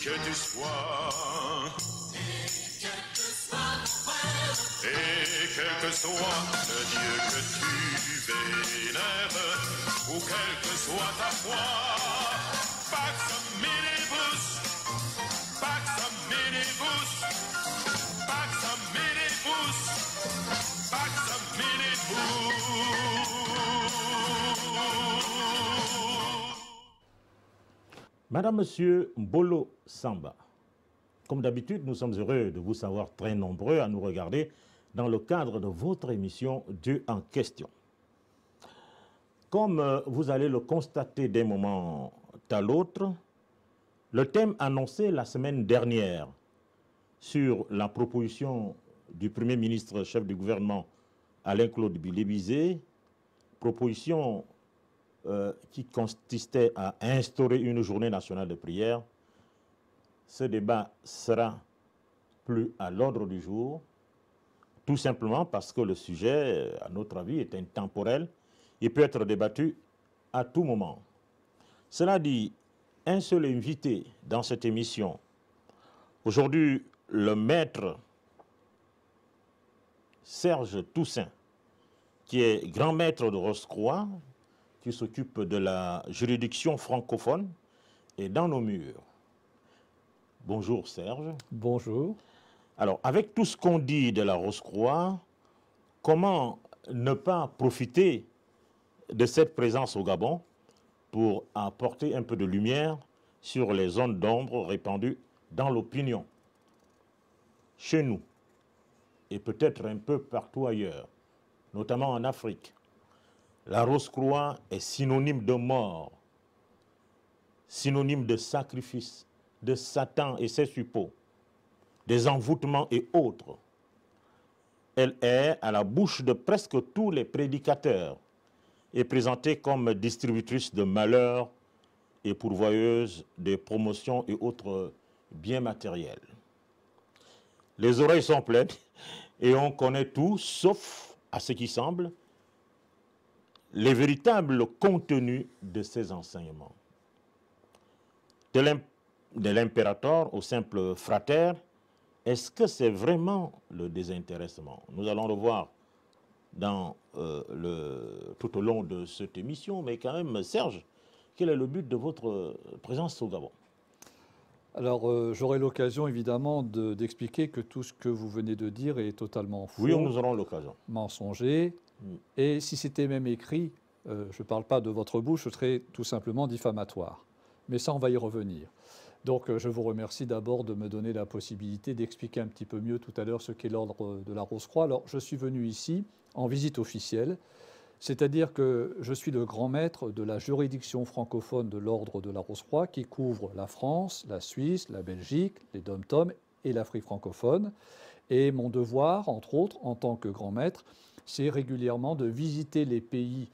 que tu sois, et quel que soit le Dieu que tu vénères, ou quelle que soit ta foi, pax minibus, pax minibus, pax minibus, pax minibus. Madame, Monsieur Mbolo Samba, comme d'habitude, nous sommes heureux de vous savoir très nombreux à nous regarder dans le cadre de votre émission Dieu en question. Comme vous allez le constater d'un moment à l'autre, le thème annoncé la semaine dernière sur la proposition du Premier ministre chef du gouvernement Alain-Claude Bilébizé, proposition qui consistait à instaurer une journée nationale de prière, ce débat sera plus à l'ordre du jour, tout simplement parce que le sujet, à notre avis, est intemporel et peut être débattu à tout moment. Cela dit, un seul invité dans cette émission, aujourd'hui le maître Serge Toussaint, qui est grand maître de Rose-Croix, qui s'occupe de la juridiction francophone, est dans nos murs. Bonjour Serge. Bonjour. Alors, avec tout ce qu'on dit de la Rose-Croix, comment ne pas profiter de cette présence au Gabon pour apporter un peu de lumière sur les zones d'ombre répandues dans l'opinion, chez nous, et peut-être un peu partout ailleurs, notamment en Afrique. La Rose-Croix est synonyme de mort, synonyme de sacrifice, de Satan et ses suppôts, des envoûtements et autres. Elle est à la bouche de presque tous les prédicateurs et présentée comme distributrice de malheur et pourvoyeuse de promotions et autres biens matériels. Les oreilles sont pleines et on connaît tout, sauf, à ce qui semble, les véritables contenus de ces enseignements. De l'impérator au simple frater, est-ce que c'est vraiment le désintéressement? Nous allons le voir dans, tout au long de cette émission, mais quand même, Serge, quel est le but de votre présence au Gabon? Alors, j'aurai l'occasion, évidemment, d'expliquer que tout ce que vous venez de dire est totalement faux. Oui, nous aurons l'occasion. Mensonger. Et si c'était même écrit, je ne parle pas de votre bouche, ce serait tout simplement diffamatoire. Mais ça, on va y revenir. Donc, je vous remercie d'abord de me donner la possibilité d'expliquer un petit peu mieux tout à l'heure ce qu'est l'ordre de la Rose-Croix. Alors, je suis venu ici en visite officielle, c'est-à-dire que je suis le grand maître de la juridiction francophone de l'ordre de la Rose-Croix qui couvre la France, la Suisse, la Belgique, les DOM-TOM et l'Afrique francophone. Et mon devoir, entre autres, en tant que grand maître, c'est régulièrement de visiter les pays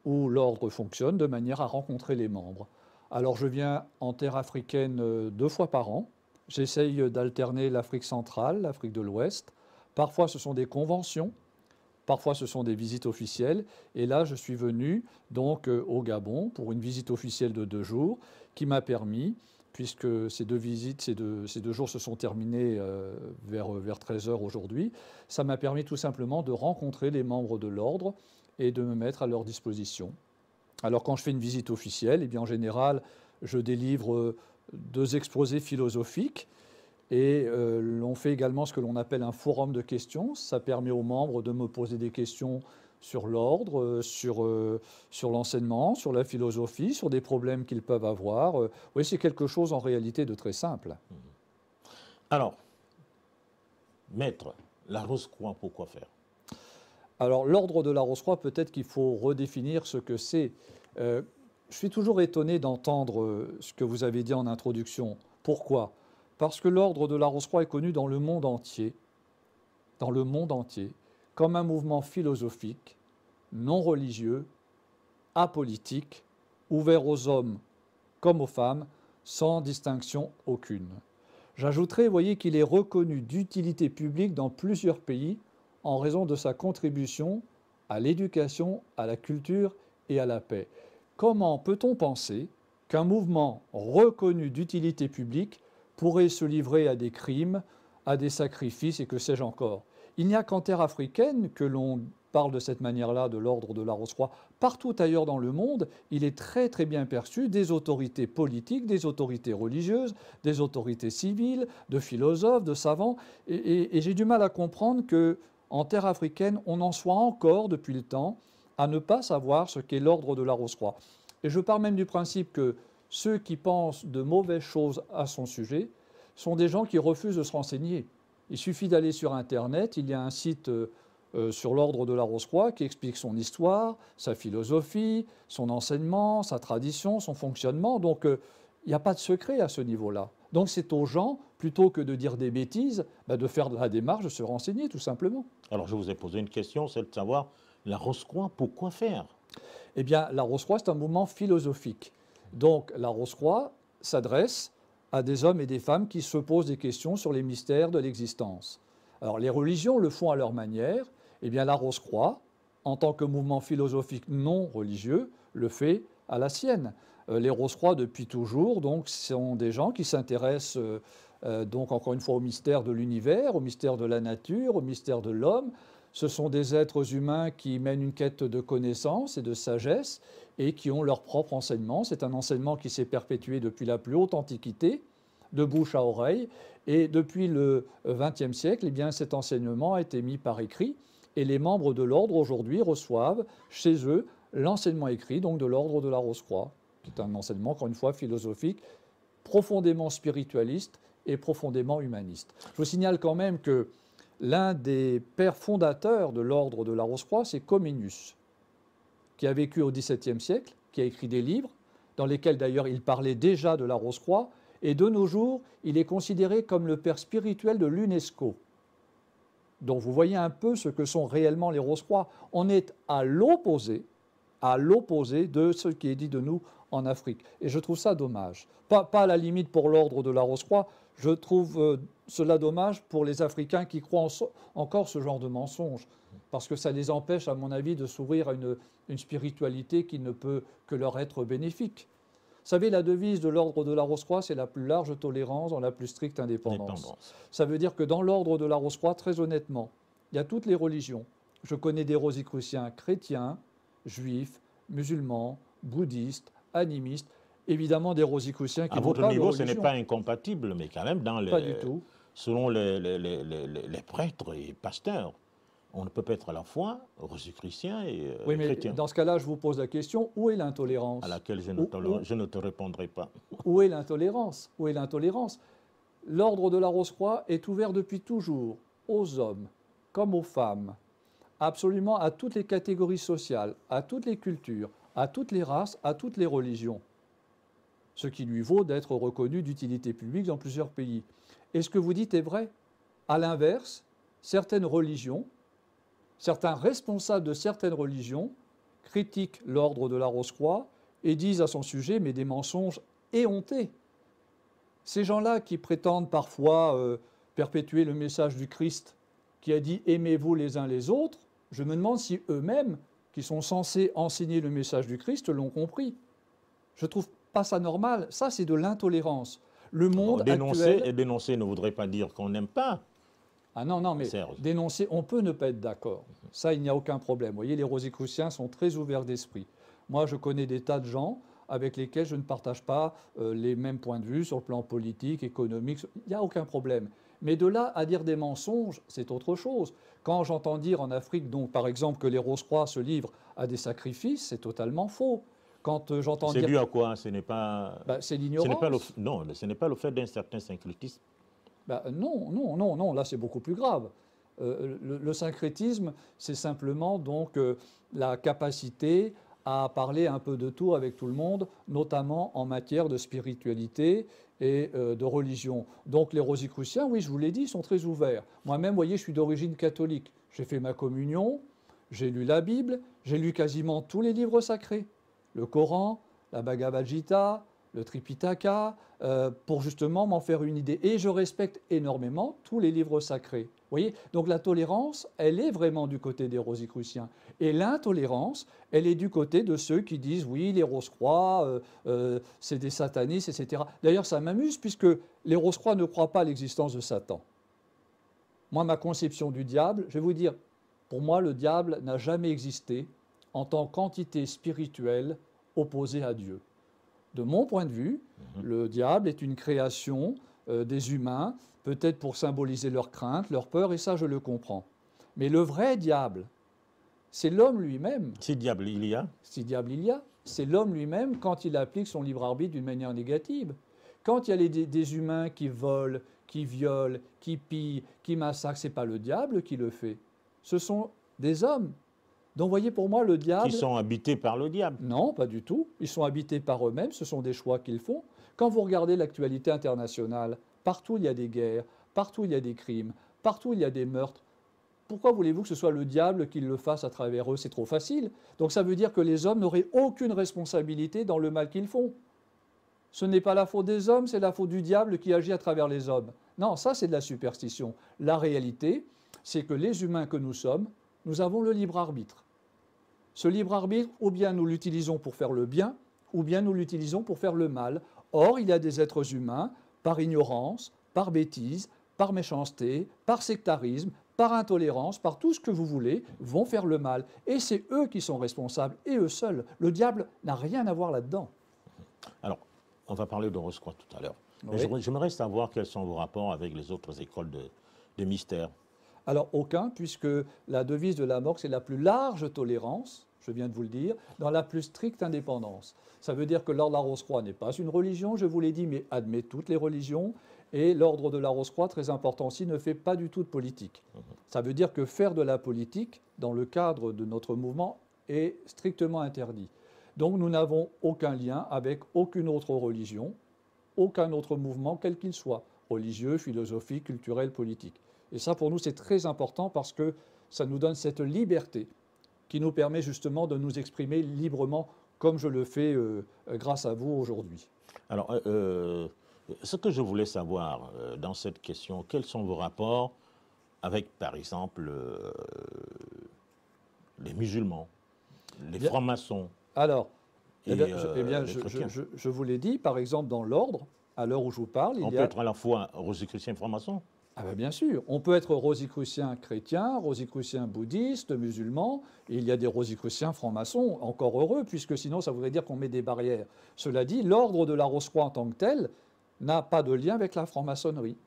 où l'ordre fonctionne de manière à rencontrer les membres. Alors je viens en terre africaine 2 fois par an. J'essaye d'alterner l'Afrique centrale, l'Afrique de l'Ouest. Parfois ce sont des conventions, parfois ce sont des visites officielles. Et là je suis venu donc au Gabon pour une visite officielle de 2 jours qui m'a permis, puisque ces 2 visites, ces deux jours se sont terminés vers 13 h aujourd'hui, ça m'a permis tout simplement de rencontrer les membres de l'ordre et de me mettre à leur disposition. Alors quand je fais une visite officielle, eh bien, en général, je délivre 2 exposés philosophiques et l'on fait également ce que l'on appelle un forum de questions. Ça permet aux membres de me poser des questions sur l'ordre, sur l'enseignement, sur la philosophie, sur des problèmes qu'ils peuvent avoir. Oui, c'est quelque chose en réalité de très simple. Alors, maître, la Rose-Croix, pourquoi faire? Alors, l'ordre de la Rose-Croix, peut-être qu'il faut redéfinir ce que c'est. Je suis toujours étonné d'entendre ce que vous avez dit en introduction. Pourquoi? Parce que l'ordre de la Rose-Croix est connu dans le monde entier, comme un mouvement philosophique, non religieux, apolitique, ouvert aux hommes comme aux femmes, sans distinction aucune. J'ajouterai, voyez, qu'il est reconnu d'utilité publique dans plusieurs pays en raison de sa contribution à l'éducation, à la culture et à la paix. Comment peut-on penser qu'un mouvement reconnu d'utilité publique pourrait se livrer à des crimes, à des sacrifices et que sais-je encore. Il n'y a qu'en terre africaine que l'on parle de cette manière-là de l'ordre de la Rose-Croix. Partout ailleurs dans le monde, il est très très bien perçu des autorités politiques, des autorités religieuses, des autorités civiles, de philosophes, de savants. Et j'ai du mal à comprendre qu'en terre africaine, on en soit encore, depuis le temps, à ne pas savoir ce qu'est l'ordre de la Rose-Croix. Et je pars même du principe que ceux qui pensent de mauvaises choses à son sujet sont des gens qui refusent de se renseigner. Il suffit d'aller sur Internet, il y a un site sur l'ordre de la Rose-Croix qui explique son histoire, sa philosophie, son enseignement, sa tradition, son fonctionnement. Donc il n'y a pas de secret à ce niveau-là. Donc c'est aux gens, plutôt que de dire des bêtises, de faire la démarche de se renseigner tout simplement. Alors je vous ai posé une question, c'est de savoir, la Rose-Croix, pourquoi faire? Eh bien, la Rose-Croix, c'est un mouvement philosophique. Donc la Rose-Croix s'adresse à des hommes et des femmes qui se posent des questions sur les mystères de l'existence. Alors les religions le font à leur manière. Eh bien, la Rose-Croix, en tant que mouvement philosophique non religieux, le fait à la sienne. Les Rose-Croix, depuis toujours, donc, sont des gens qui s'intéressent, donc, encore une fois, au mystère de l'univers, au mystère de la nature, au mystère de l'homme. Ce sont des êtres humains qui mènent une quête de connaissance et de sagesse et qui ont leur propre enseignement. C'est un enseignement qui s'est perpétué depuis la plus haute antiquité, de bouche à oreille. Et depuis le XXe siècle, eh bien, cet enseignement a été mis par écrit. Et les membres de l'ordre aujourd'hui reçoivent chez eux l'enseignement écrit donc de l'ordre de la Rose-Croix, qui est un enseignement, encore une fois, philosophique, profondément spiritualiste et profondément humaniste. Je vous signale quand même que l'un des pères fondateurs de l'ordre de la Rose-Croix, c'est Comenius, qui a vécu au XVIIe siècle, qui a écrit des livres, dans lesquels d'ailleurs il parlait déjà de la Rose-Croix, et de nos jours, il est considéré comme le père spirituel de l'UNESCO. Donc vous voyez un peu ce que sont réellement les Rose-Croix. On est à l'opposé de ce qui est dit de nous en Afrique. Et je trouve ça dommage. Pas à la limite pour l'ordre de la Rose-Croix, je trouve cela dommage pour les Africains qui croient encore ce genre de mensonges, parce que ça les empêche, à mon avis, de s'ouvrir à une spiritualité qui ne peut que leur être bénéfique. Vous savez, la devise de l'ordre de la Rose-Croix, c'est la plus large tolérance dans la plus stricte indépendance. Ça veut dire que dans l'ordre de la Rose-Croix, très honnêtement, il y a toutes les religions. Je connais des rosicruciens chrétiens, juifs, musulmans, bouddhistes, animistes, évidemment des rosicruciens qui à n'ont votre pas de niveau, religion. ce n'est pas incompatible, mais quand même, Pas du tout. selon les prêtres et pasteurs, on ne peut pas être à la fois rosicrucien et oui, mais chrétien. dans ce cas-là, je vous pose la question, où est l'intolérance? À laquelle je ne te répondrai pas. Où est l'intolérance? Où est l'intolérance? L'ordre de la Rose-Croix est ouvert depuis toujours aux hommes comme aux femmes, absolument à toutes les catégories sociales, à toutes les cultures, à toutes les races, à toutes les religions. Ce qui lui vaut d'être reconnu d'utilité publique dans plusieurs pays. Et ce que vous dites est vrai. À l'inverse, certaines religions, certains responsables de certaines religions critiquent l'ordre de la Rose-Croix et disent à son sujet mais des mensonges éhontés. Ces gens-là qui prétendent parfois perpétuer le message du Christ qui a dit « aimez-vous les uns les autres », je me demande si eux-mêmes, qui sont censés enseigner le message du Christ, l'ont compris. Je ne trouve pas ça normal. Ça, c'est de l'intolérance. Le monde dénoncer actuel... et dénoncer ne voudrait pas dire qu'on n'aime pas. Ah non, mais Serge. Dénoncer, on peut ne pas être d'accord. Ça, il n'y a aucun problème. Vous voyez, les rosicruciens sont très ouverts d'esprit. Moi, je connais des tas de gens avec lesquels je ne partage pas les mêmes points de vue sur le plan politique, économique. Il n'y a aucun problème. Mais de là à dire des mensonges, c'est autre chose. Quand j'entends dire en Afrique, donc, par exemple, que les Rose-Croix se livrent à des sacrifices, c'est totalement faux. Quand j'entends dire... C'est dû à quoi? Ce n'est pas... c'est l'ignorance. Non, ce n'est pas le fait d'un certain syncrétisme. Non, là c'est beaucoup plus grave. Le syncrétisme, c'est simplement donc la capacité à parler un peu de tout avec tout le monde, notamment en matière de spiritualité et de religion. Donc les rosicruciens, oui, je vous l'ai dit, sont très ouverts. Moi-même, vous voyez, je suis d'origine catholique. J'ai fait ma communion, j'ai lu la Bible, j'ai lu quasiment tous les livres sacrés. Le Coran, la Bhagavad Gita, le Tripitaka, pour justement m'en faire une idée. Et je respecte énormément tous les livres sacrés. Vous voyez? Donc la tolérance, elle est vraiment du côté des Rosicruciens. Et l'intolérance, elle est du côté de ceux qui disent oui, les Rose-Croix, c'est des satanistes, etc. D'ailleurs, ça m'amuse puisque les Rose-Croix ne croient pas à l'existence de Satan. Moi, ma conception du diable, je vais vous dire, pour moi, le diable n'a jamais existé en tant qu'entité spirituelle opposée à Dieu. De mon point de vue, le diable est une création des humains, peut-être pour symboliser leurs craintes, leurs peurs, et ça, je le comprends. Mais le vrai diable, c'est l'homme lui-même. Si diable il y a, Si diable il y a, c'est l'homme lui-même quand il applique son libre arbitre d'une manière négative. Quand il y a des humains qui volent, qui violent, qui pillent, qui massacrent, ce n'est pas le diable qui le fait. Ce sont des hommes. Donc, vous voyez, pour moi, le diable... qui sont habités par le diable. Non, pas du tout. Ils sont habités par eux-mêmes, ce sont des choix qu'ils font. Quand vous regardez l'actualité internationale, partout il y a des guerres, partout il y a des crimes, partout il y a des meurtres. Pourquoi voulez-vous que ce soit le diable qui le fasse à travers eux? C'est trop facile. Donc ça veut dire que les hommes n'auraient aucune responsabilité dans le mal qu'ils font. Ce n'est pas la faute des hommes, c'est la faute du diable qui agit à travers les hommes. Non, ça c'est de la superstition. La réalité, c'est que les humains que nous sommes, nous avons le libre arbitre. Ce libre arbitre, ou bien nous l'utilisons pour faire le bien, ou bien nous l'utilisons pour faire le mal. Or, il y a des êtres humains, par ignorance, par bêtise, par méchanceté, par sectarisme, par intolérance, par tout ce que vous voulez, vont faire le mal. Et c'est eux qui sont responsables, et eux seuls. Le diable n'a rien à voir là-dedans. Alors, on va parler de Rose-Croix tout à l'heure. Oui. Mais j'aimerais savoir quels sont vos rapports avec les autres écoles de mystère. Alors aucun, puisque la devise de la MORC, c'est la plus large tolérance, je viens de vous le dire, dans la plus stricte indépendance. Ça veut dire que l'ordre de la Rose-Croix n'est pas une religion, je vous l'ai dit, mais admet toutes les religions. Et l'ordre de la Rose-Croix, très important aussi, ne fait pas du tout de politique. Ça veut dire que faire de la politique, dans le cadre de notre mouvement, est strictement interdit. Donc nous n'avons aucun lien avec aucune autre religion, aucun autre mouvement, quel qu'il soit, religieux, philosophique, culturel, politique. Et ça, pour nous, c'est très important parce que ça nous donne cette liberté qui nous permet justement de nous exprimer librement comme je le fais grâce à vous aujourd'hui. Alors, ce que je voulais savoir dans cette question, quels sont vos rapports avec, par exemple, les musulmans, les francs-maçons? Alors, et, je vous l'ai dit, par exemple, dans l'ordre, à l'heure où je vous parle, on peut être à la fois rosicrucien et franc-maçon? Ah ben bien sûr, on peut être rosicrucien chrétien, rosicrucien bouddhiste, musulman, et il y a des rosicruciens francs-maçons, encore heureux, puisque sinon ça voudrait dire qu'on met des barrières. Cela dit, l'ordre de la Rose-Croix en tant que tel n'a pas de lien avec la franc-maçonnerie.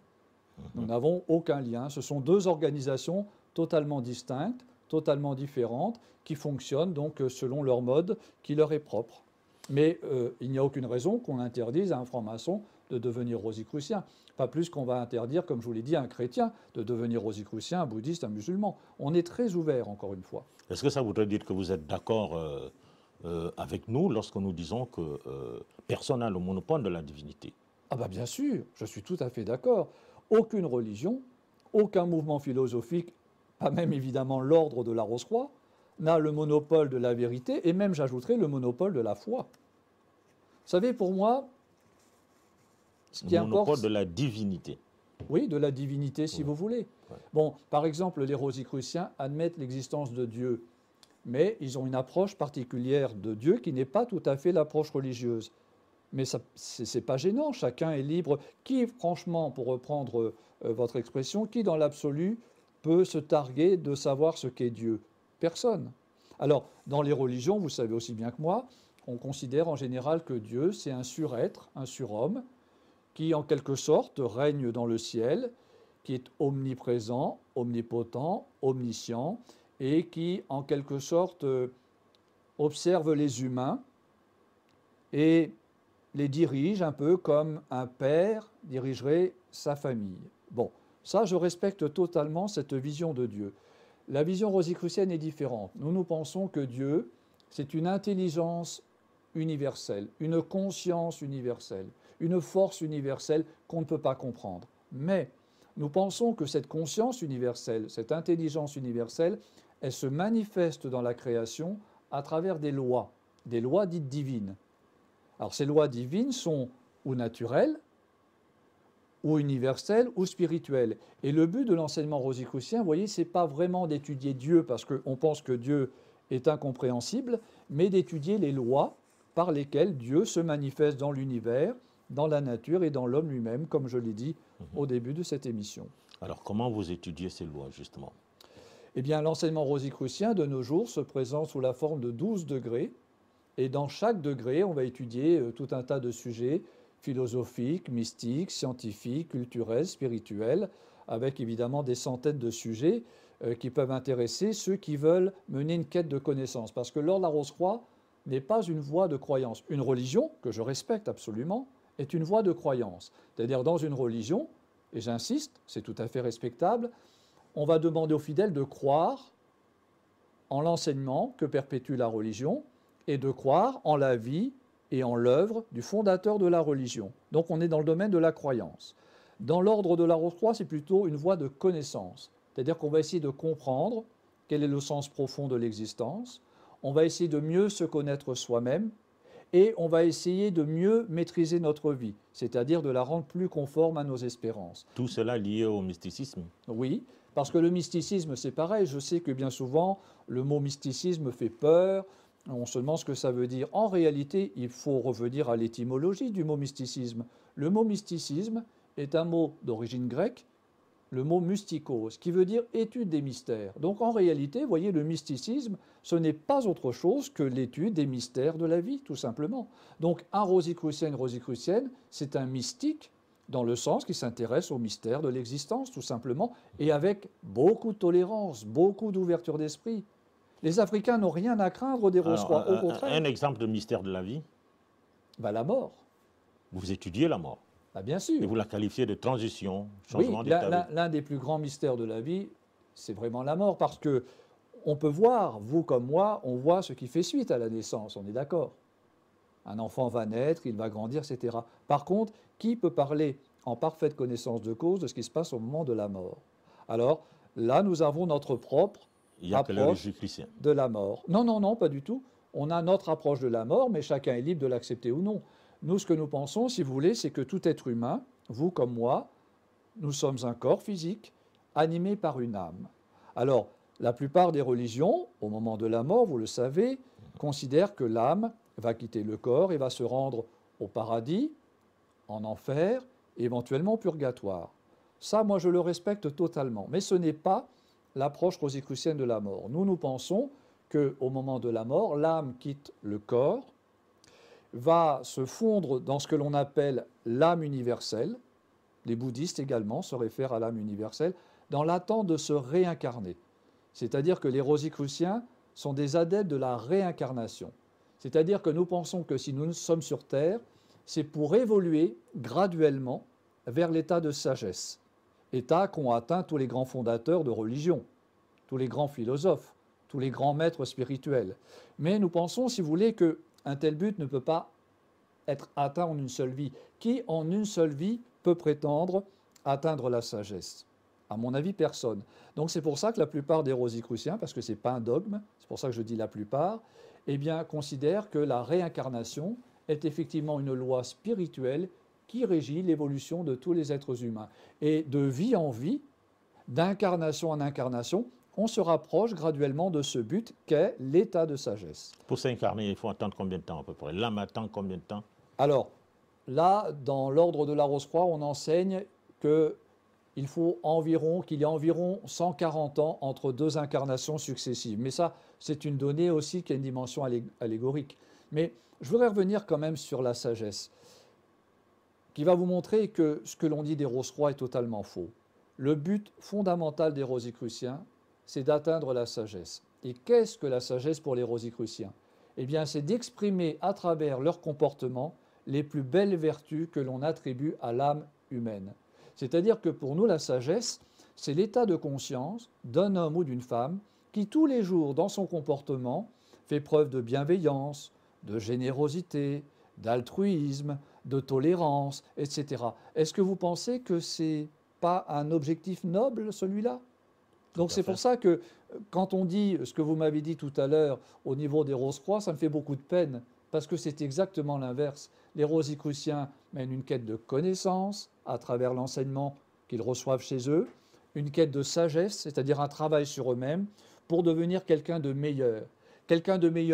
Nous n'avons aucun lien. Ce sont deux organisations totalement distinctes, totalement différentes, qui fonctionnent donc selon leur mode qui leur est propre. Mais il n'y a aucune raison qu'on interdise à un franc-maçon de devenir rosicrucien. Pas plus qu'on va interdire, comme je vous l'ai dit, à un chrétien de devenir rosicrucien, un bouddhiste, un musulman. On est très ouvert, encore une fois. Est-ce que ça voudrait dire que vous êtes d'accord avec nous lorsque nous disons que personne n'a le monopole de la divinité? Ah ben bien sûr, je suis tout à fait d'accord. Aucune religion, aucun mouvement philosophique, pas même évidemment l'ordre de la Rose-Croix, n'a le monopole de la vérité, et même j'ajouterais le monopole de la foi. Vous savez, pour moi, ce qui Le monopole importe, de la divinité. oui, de la divinité si vous voulez. Ouais. Bon, par exemple, les rosicruciens admettent l'existence de Dieu, mais ils ont une approche particulière de Dieu qui n'est pas tout à fait l'approche religieuse. Mais ce n'est pas gênant, chacun est libre. Qui, franchement, pour reprendre votre expression, qui dans l'absolu peut se targuer de savoir ce qu'est Dieu? Personne. Alors, dans les religions, vous savez aussi bien que moi, on considère en général que Dieu, c'est un surêtre, un surhomme, qui en quelque sorte règne dans le ciel, qui est omniprésent, omnipotent, omniscient, et qui en quelque sorte observe les humains et les dirige un peu comme un père dirigerait sa famille. Bon, ça je respecte totalement cette vision de Dieu. La vision rosicrucienne est différente. Nous pensons que Dieu, c'est une intelligence universelle, une conscience universelle, une force universelle qu'on ne peut pas comprendre. Mais nous pensons que cette conscience universelle, cette intelligence universelle, elle se manifeste dans la création à travers des lois dites divines. Alors ces lois divines sont ou naturelles, ou universelles, ou spirituelles. Et le but de l'enseignement rosicrucien, vous voyez, ce n'est pas vraiment d'étudier Dieu, parce qu'on pense que Dieu est incompréhensible, mais d'étudier les lois par lesquelles Dieu se manifeste dans l'univers, dans la nature et dans l'homme lui-même, comme je l'ai dit au début de cette émission. Alors, comment vous étudiez ces lois, justement? Eh bien, l'enseignement rosicrucien, de nos jours, se présente sous la forme de 12 degrés. Et dans chaque degré, on va étudier tout un tas de sujets philosophiques, mystiques, scientifiques, culturels, spirituels, avec évidemment des centaines de sujets qui peuvent intéresser ceux qui veulent mener une quête de connaissance. Parce que l'ordre de la Rose-Croix n'est pas une voie de croyance. Une religion, que je respecte absolument, est une voie de croyance. C'est-à-dire, dans une religion, et j'insiste, c'est tout à fait respectable, on va demander aux fidèles de croire en l'enseignement que perpétue la religion et de croire en la vie et en l'œuvre du fondateur de la religion. Donc on est dans le domaine de la croyance. Dans l'ordre de la Rose-Croix, c'est plutôt une voie de connaissance. C'est-à-dire qu'on va essayer de comprendre quel est le sens profond de l'existence, on va essayer de mieux se connaître soi-même et on va essayer de mieux maîtriser notre vie, c'est-à-dire de la rendre plus conforme à nos espérances. Tout cela lié au mysticisme? Oui, parce que le mysticisme, c'est pareil. Je sais que bien souvent, le mot mysticisme fait peur. On se demande ce que ça veut dire. En réalité, il faut revenir à l'étymologie du mot mysticisme. Le mot mysticisme est un mot d'origine grecque, le mot mystikos, qui veut dire étude des mystères. Donc en réalité, vous voyez, le mysticisme, ce n'est pas autre chose que l'étude des mystères de la vie, tout simplement. Donc un rosicrucien, une rosicrucienne, c'est un mystique dans le sens qu'il s'intéresse aux mystères de l'existence, tout simplement, et avec beaucoup de tolérance, beaucoup d'ouverture d'esprit. Les Africains n'ont rien à craindre des Rose-Croix, au contraire. Un exemple de mystère de la vie? La mort. Vous étudiez la mort. Bien sûr. Et vous la qualifiez de transition, changement d'état. L'un des plus grands mystères de la vie, c'est vraiment la mort, parce que on peut voir, vous comme moi, on voit ce qui fait suite à la naissance, on est d'accord. Un enfant va naître, il va grandir, etc. Par contre, qui peut parler en parfaite connaissance de cause de ce qui se passe au moment de la mort? Alors, là, nous avons notre propre approche de la mort. Non, non, non, pas du tout. On a notre approche de la mort, mais chacun est libre de l'accepter ou non. Nous, ce que nous pensons, si vous voulez, c'est que tout être humain, vous comme moi, nous sommes un corps physique animé par une âme. Alors, la plupart des religions, au moment de la mort, vous le savez, considèrent que l'âme va quitter le corps et va se rendre au paradis, en enfer, éventuellement au purgatoire. Ça, moi, je le respecte totalement. Mais ce n'est pas l'approche rosicrucienne de la mort. Nous, nous pensons qu'au moment de la mort, l'âme quitte le corps, va se fondre dans ce que l'on appelle l'âme universelle. Les bouddhistes également se réfèrent à l'âme universelle, dans l'attente de se réincarner. C'est-à-dire que les rosicruciens sont des adeptes de la réincarnation. C'est-à-dire que nous pensons que si nous sommes sur Terre, c'est pour évoluer graduellement vers l'état de sagesse, état qu'ont atteint tous les grands fondateurs de religion, tous les grands philosophes, tous les grands maîtres spirituels. Mais nous pensons, si vous voulez, qu'un tel but ne peut pas être atteint en une seule vie. Qui, en une seule vie, peut prétendre atteindre la sagesse? À mon avis, personne. Donc c'est pour ça que la plupart des rosicruciens, parce que ce n'est pas un dogme, c'est pour ça que je dis la plupart, eh bien, considèrent que la réincarnation est effectivement une loi spirituelle qui régit l'évolution de tous les êtres humains. Et de vie en vie, d'incarnation en incarnation, on se rapproche graduellement de ce but qu'est l'état de sagesse. Pour s'incarner, il faut attendre combien de temps à peu près? L'âme attend combien de temps? Alors, là, dans l'ordre de la Rose-Croix, on enseigne qu'il y a environ 140 ans entre deux incarnations successives. Mais ça, c'est une donnée aussi qui a une dimension allégorique. Mais je voudrais revenir quand même sur la sagesse, qui va vous montrer que ce que l'on dit des Rose-Croix est totalement faux. Le but fondamental des Rosicruciens, c'est d'atteindre la sagesse. Et qu'est-ce que la sagesse pour les Rosicruciens? Eh bien, c'est d'exprimer à travers leur comportement les plus belles vertus que l'on attribue à l'âme humaine. C'est-à-dire que pour nous, la sagesse, c'est l'état de conscience d'un homme ou d'une femme qui, tous les jours, dans son comportement, fait preuve de bienveillance, de générosité, d'altruisme, de tolérance, etc. Est-ce que vous pensez que ce n'est pas un objectif noble, celui-là? Donc c'est pour ça que quand on dit ce que vous m'avez dit tout à l'heure au niveau des Rose-Croix, ça me fait beaucoup de peine. parce que c'est exactement l'inverse. Les Rosicruciens mènent une quête de connaissance à travers l'enseignement qu'ils reçoivent chez eux, une quête de sagesse, c'est-à-dire un travail sur eux-mêmes, pour devenir quelqu'un de meilleur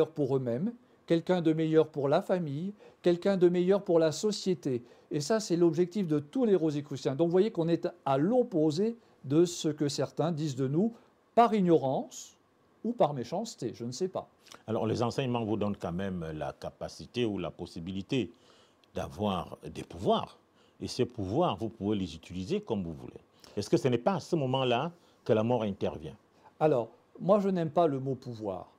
pour eux-mêmes, quelqu'un de meilleur pour la famille, quelqu'un de meilleur pour la société. Et ça, c'est l'objectif de tous les Rosicruciens. Donc vous voyez qu'on est à l'opposé de ce que certains disent de nous par ignorance ou par méchanceté, je ne sais pas. Alors, les enseignements vous donnent quand même la capacité ou la possibilité d'avoir des pouvoirs. Et ces pouvoirs, vous pouvez les utiliser comme vous voulez. Est-ce que ce n'est pas à ce moment-là que la mort intervient? Alors, moi, je n'aime pas le mot pouvoir.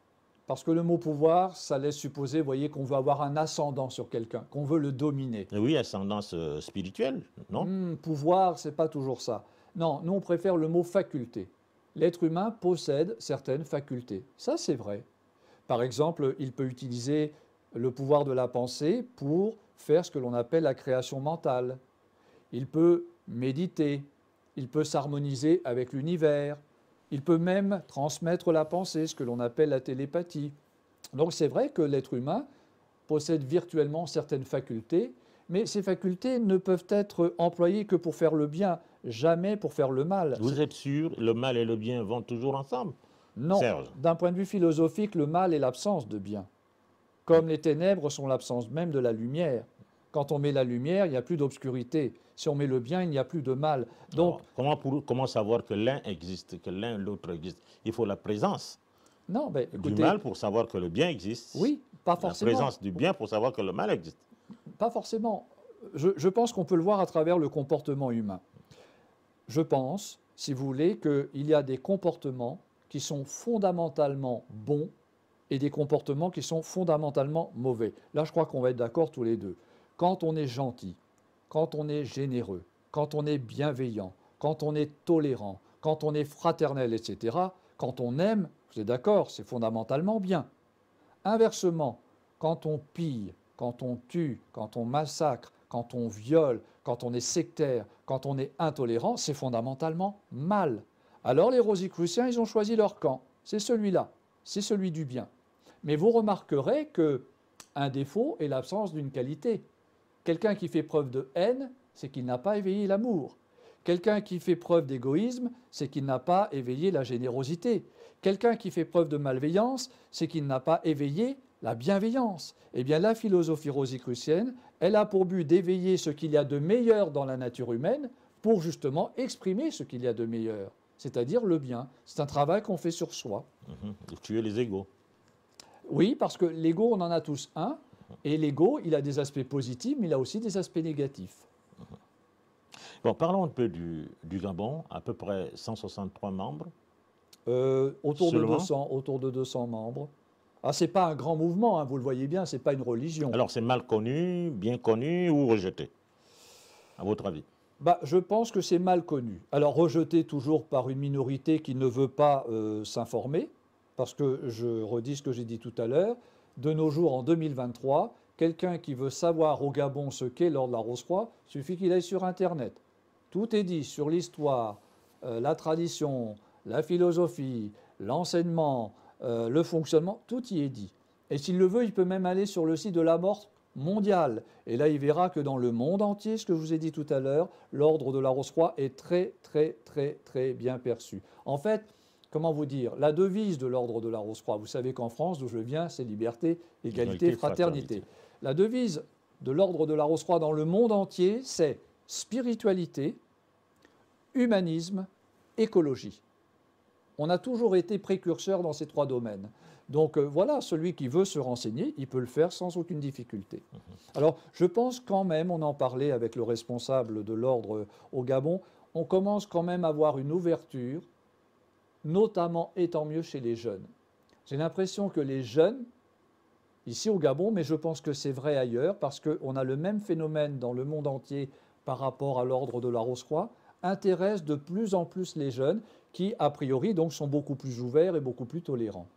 Parce que le mot pouvoir, ça laisse supposer, vous voyez, qu'on veut avoir un ascendant sur quelqu'un, qu'on veut le dominer. Et oui, ascendance spirituelle, non? Pouvoir, c'est pas toujours ça. Non, nous, on préfère le mot faculté. L'être humain possède certaines facultés. Ça, c'est vrai. Par exemple, il peut utiliser le pouvoir de la pensée pour faire ce que l'on appelle la création mentale. Il peut méditer, il peut s'harmoniser avec l'univers, il peut même transmettre la pensée, ce que l'on appelle la télépathie. Donc c'est vrai que l'être humain possède virtuellement certaines facultés, mais ces facultés ne peuvent être employées que pour faire le bien, jamais pour faire le mal. Vous êtes sûr, le mal et le bien vont toujours ensemble? Non, d'un point de vue philosophique, le mal est l'absence de bien. Comme les ténèbres sont l'absence même de la lumière. Quand on met la lumière, il n'y a plus d'obscurité. Si on met le bien, il n'y a plus de mal. Donc, comment savoir que l'un existe, que l'un l'autre existe? Il faut la présence non, ben, écoutez, du mal pour savoir que le bien existe. Oui, pas forcément. La présence du bien pour savoir que le mal existe. Pas forcément. Je pense qu'on peut le voir à travers le comportement humain. Je pense, si vous voulez, qu'il y a des comportements qui sont fondamentalement bons et des comportements qui sont fondamentalement mauvais. Là, je crois qu'on va être d'accord tous les deux. Quand on est gentil, quand on est généreux, quand on est bienveillant, quand on est tolérant, quand on est fraternel, etc., quand on aime, vous êtes d'accord, c'est fondamentalement bien. Inversement, quand on pille, quand on tue, quand on massacre, quand on viole, quand on est sectaire, quand on est intolérant, c'est fondamentalement mal. Alors les Rosicruciens, ils ont choisi leur camp. C'est celui-là, c'est celui du bien. Mais vous remarquerez qu'un défaut est l'absence d'une qualité. Quelqu'un qui fait preuve de haine, c'est qu'il n'a pas éveillé l'amour. Quelqu'un qui fait preuve d'égoïsme, c'est qu'il n'a pas éveillé la générosité. Quelqu'un qui fait preuve de malveillance, c'est qu'il n'a pas éveillé la bienveillance. Eh bien, la philosophie rosicrucienne, elle a pour but d'éveiller ce qu'il y a de meilleur dans la nature humaine pour justement exprimer ce qu'il y a de meilleur, c'est-à-dire le bien. C'est un travail qu'on fait sur soi. Pour tuer les égos. Oui, parce que l'ego, on en a tous un, et l'ego, il a des aspects positifs, mais il a aussi des aspects négatifs. Bon, parlons un peu du Gabon, à peu près 163 membres. Autour de 200 membres. Ah, ce n'est pas un grand mouvement, hein, vous le voyez bien, ce n'est pas une religion. Alors, c'est mal connu, bien connu ou rejeté, à votre avis? Je pense que c'est mal connu. Alors, rejeté toujours par une minorité qui ne veut pas s'informer, parce que je redis ce que j'ai dit tout à l'heure, de nos jours, en 2023, quelqu'un qui veut savoir au Gabon ce qu'est l'ordre de la Rose-Croix, il suffit qu'il aille sur Internet. Tout est dit sur l'histoire, la tradition, la philosophie, l'enseignement, le fonctionnement, tout y est dit. Et s'il le veut, il peut même aller sur le site de la mort mondiale. Et là, il verra que dans le monde entier, ce que je vous ai dit tout à l'heure, l'ordre de la Rose-Croix est très, très, très, très bien perçu. En fait, comment vous dire, la devise de l'ordre de la Rose-Croix, vous savez qu'en France, d'où je viens, c'est liberté, égalité, fraternité. La devise de l'ordre de la Rose-Croix dans le monde entier, c'est spiritualité, humanisme, écologie. On a toujours été précurseurs dans ces trois domaines. Donc voilà, celui qui veut se renseigner, il peut le faire sans aucune difficulté. Alors je pense quand même, on en parlait avec le responsable de l'ordre au Gabon, on commence quand même à avoir une ouverture, notamment et tant mieux chez les jeunes. J'ai l'impression que les jeunes, ici au Gabon, mais je pense que c'est vrai ailleurs, parce qu'on a le même phénomène dans le monde entier par rapport à l'ordre de la Rose-Croix, intéresse de plus en plus les jeunes qui, a priori, donc, sont beaucoup plus ouverts et beaucoup plus tolérants.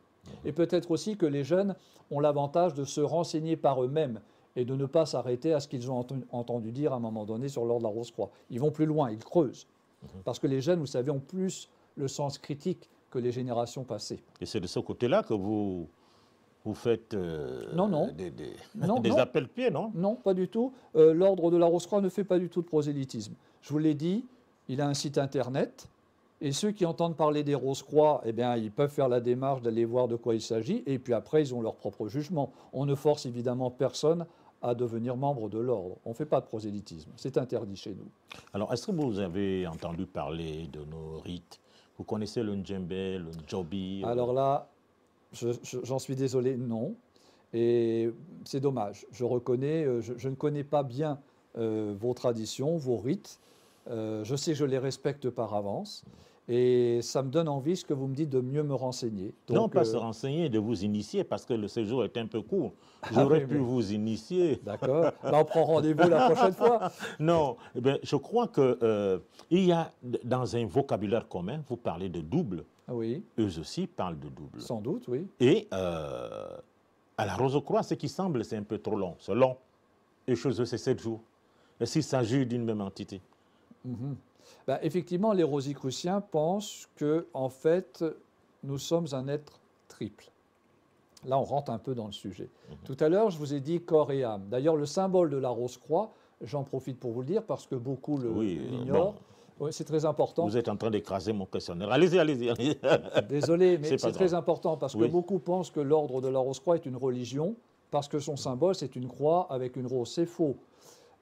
Et peut-être aussi que les jeunes ont l'avantage de se renseigner par eux-mêmes et de ne pas s'arrêter à ce qu'ils ont entendu dire à un moment donné sur l'ordre de la Rose-Croix. Ils vont plus loin, ils creusent. Parce que les jeunes, vous savez, ont plus le sens critique que les générations passées. Et c'est de ce côté-là que vous vous faites Non, non. Non, des non. appels pieds, non? Non, pas du tout. L'ordre de la Rose-Croix ne fait pas du tout de prosélytisme. Je vous l'ai dit, il a un site internet. Et ceux qui entendent parler des Rose-Croix, eh bien, ils peuvent faire la démarche d'aller voir de quoi il s'agit. Et puis après, ils ont leur propre jugement. On ne force évidemment personne à devenir membre de l'ordre. On ne fait pas de prosélytisme. C'est interdit chez nous. Alors, est-ce que vous avez entendu parler de nos rites? Vous connaissez le Ndjembe, le Ndjobi? Alors là, j'en suis désolé, non. Et c'est dommage. Je reconnais, je ne connais pas bien vos traditions, vos rites. Je sais que je les respecte par avance. Et ça me donne envie, ce que vous me dites, de mieux me renseigner. Donc, non, pas se renseigner, de vous initier, parce que le séjour est un peu court. Ah J'aurais oui, pu mais- vous initier. D'accord. Là, on prend rendez-vous la prochaine fois. Non, eh bien, je crois que il y a, dans un vocabulaire commun, vous parlez de double. Ah oui, Eux aussi parlent de double. sans doute, oui. Et à la Rose-Croix, ce qui semble, c'est un peu trop long. C'est long. Et chez eux, c'est 7 jours. Et s'il s'agit d'une même entité? Ben, effectivement, les Rosicruciens pensent que, en fait, nous sommes un être triple. Là, on rentre un peu dans le sujet. Tout à l'heure, je vous ai dit corps et âme. D'ailleurs, le symbole de la Rose-Croix, j'en profite pour vous le dire parce que beaucoup Oui, l'ignorent. Oui, c'est très important. Vous êtes en train d'écraser mon questionnaire. Allez-y, allez-y. Allez. Désolé, mais C'est pas c'est très grave. important parce que Oui. beaucoup pensent que l'ordre de la Rose-Croix est une religion parce que son symbole, c'est une croix avec une rose. C'est faux.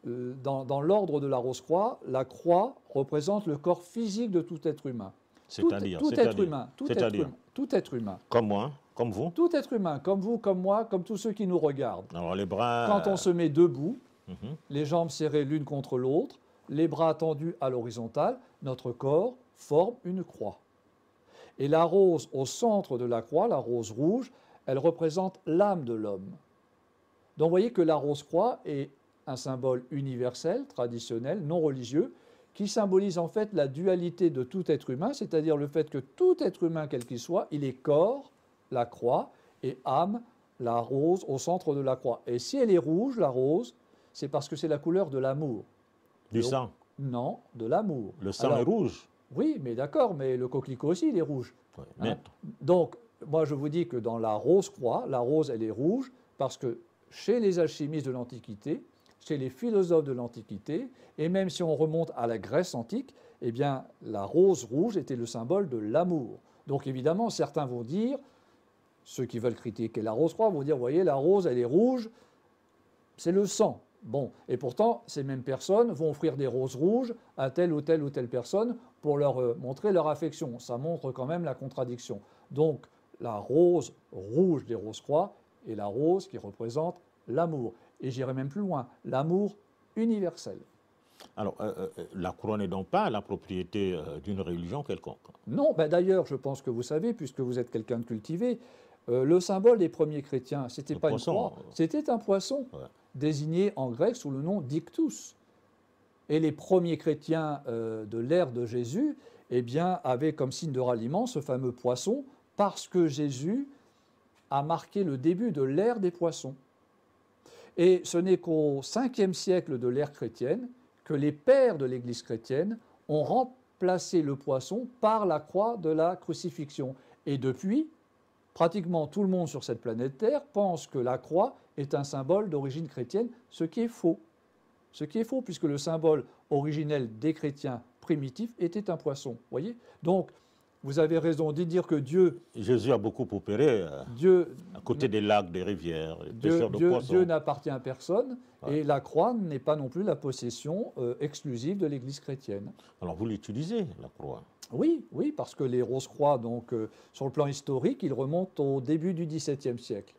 Dans l'ordre de la Rose-Croix, la croix représente le corps physique de tout être humain. C'est-à-dire, Tout être humain, c'est-à-dire, tout être humain, comme moi, comme vous. tout être humain, comme vous, comme moi, comme tous ceux qui nous regardent. Alors les bras. Quand on se met debout, Mhm. les jambes serrées l'une contre l'autre, les bras tendus à l'horizontale, notre corps forme une croix. Et la rose au centre de la croix, la rose rouge, elle représente l'âme de l'homme. Donc vous voyez que la rose-croix est un symbole universel, traditionnel, non religieux, qui symbolise en fait la dualité de tout être humain, c'est-à-dire le fait que tout être humain, quel qu'il soit, il est corps, la croix, et âme, la rose au centre de la croix. Et si elle est rouge, la rose, c'est parce que c'est la couleur de l'amour. Du sang. Non, de l'amour. Le sang Alors, est rouge. Oui, mais d'accord, mais le coquelicot aussi, il est rouge. Ouais, Hein? maître. Donc, moi, je vous dis que dans la rose-croix, la rose, elle est rouge parce que chez les alchimistes de l'Antiquité, chez les philosophes de l'Antiquité, et même si on remonte à la Grèce antique, eh bien, la rose rouge était le symbole de l'amour. Donc, évidemment, certains vont dire, ceux qui veulent critiquer la rose-croix vont dire, vous voyez, la rose, elle est rouge, c'est le sang. Bon, et pourtant, ces mêmes personnes vont offrir des roses rouges à telle ou telle personne pour leur montrer leur affection. Ça montre quand même la contradiction. Donc, la rose rouge des roses-croix est la rose qui représente l'amour. Et j'irai même plus loin, l'amour universel. Alors, la croix n'est donc pas la propriété d'une religion quelconque. Non, ben d'ailleurs, je pense que vous savez, puisque vous êtes quelqu'un de cultivé, le symbole des premiers chrétiens, c'était Le pas poisson. une croix, c'était un poisson, Ouais. désigné en grec sous le nom d'ictus. Et les premiers chrétiens de l'ère de Jésus, eh bien, avaient comme signe de ralliement ce fameux poisson, parce que Jésus a marqué le début de l'ère des poissons. Et ce n'est qu'au 5e siècle de l'ère chrétienne que les pères de l'Église chrétienne ont remplacé le poisson par la croix de la crucifixion. Et depuis, pratiquement tout le monde sur cette planète Terre pense que la croix est un symbole d'origine chrétienne, ce qui est faux. Ce qui est faux, puisque le symbole originel des chrétiens primitifs était un poisson. Voyez ? Donc, vous avez raison de dire que Dieu Jésus a beaucoup opéré à côté des lacs, des rivières, des pêcheurs de poissons. Dieu n'appartient à personne, Ouais. et la croix n'est pas non plus la possession exclusive de l'Église chrétienne. Alors vous l'utilisez, la croix. Oui, oui, parce que les rose-croix, donc, sur le plan historique, ils remontent au début du XVIIe siècle.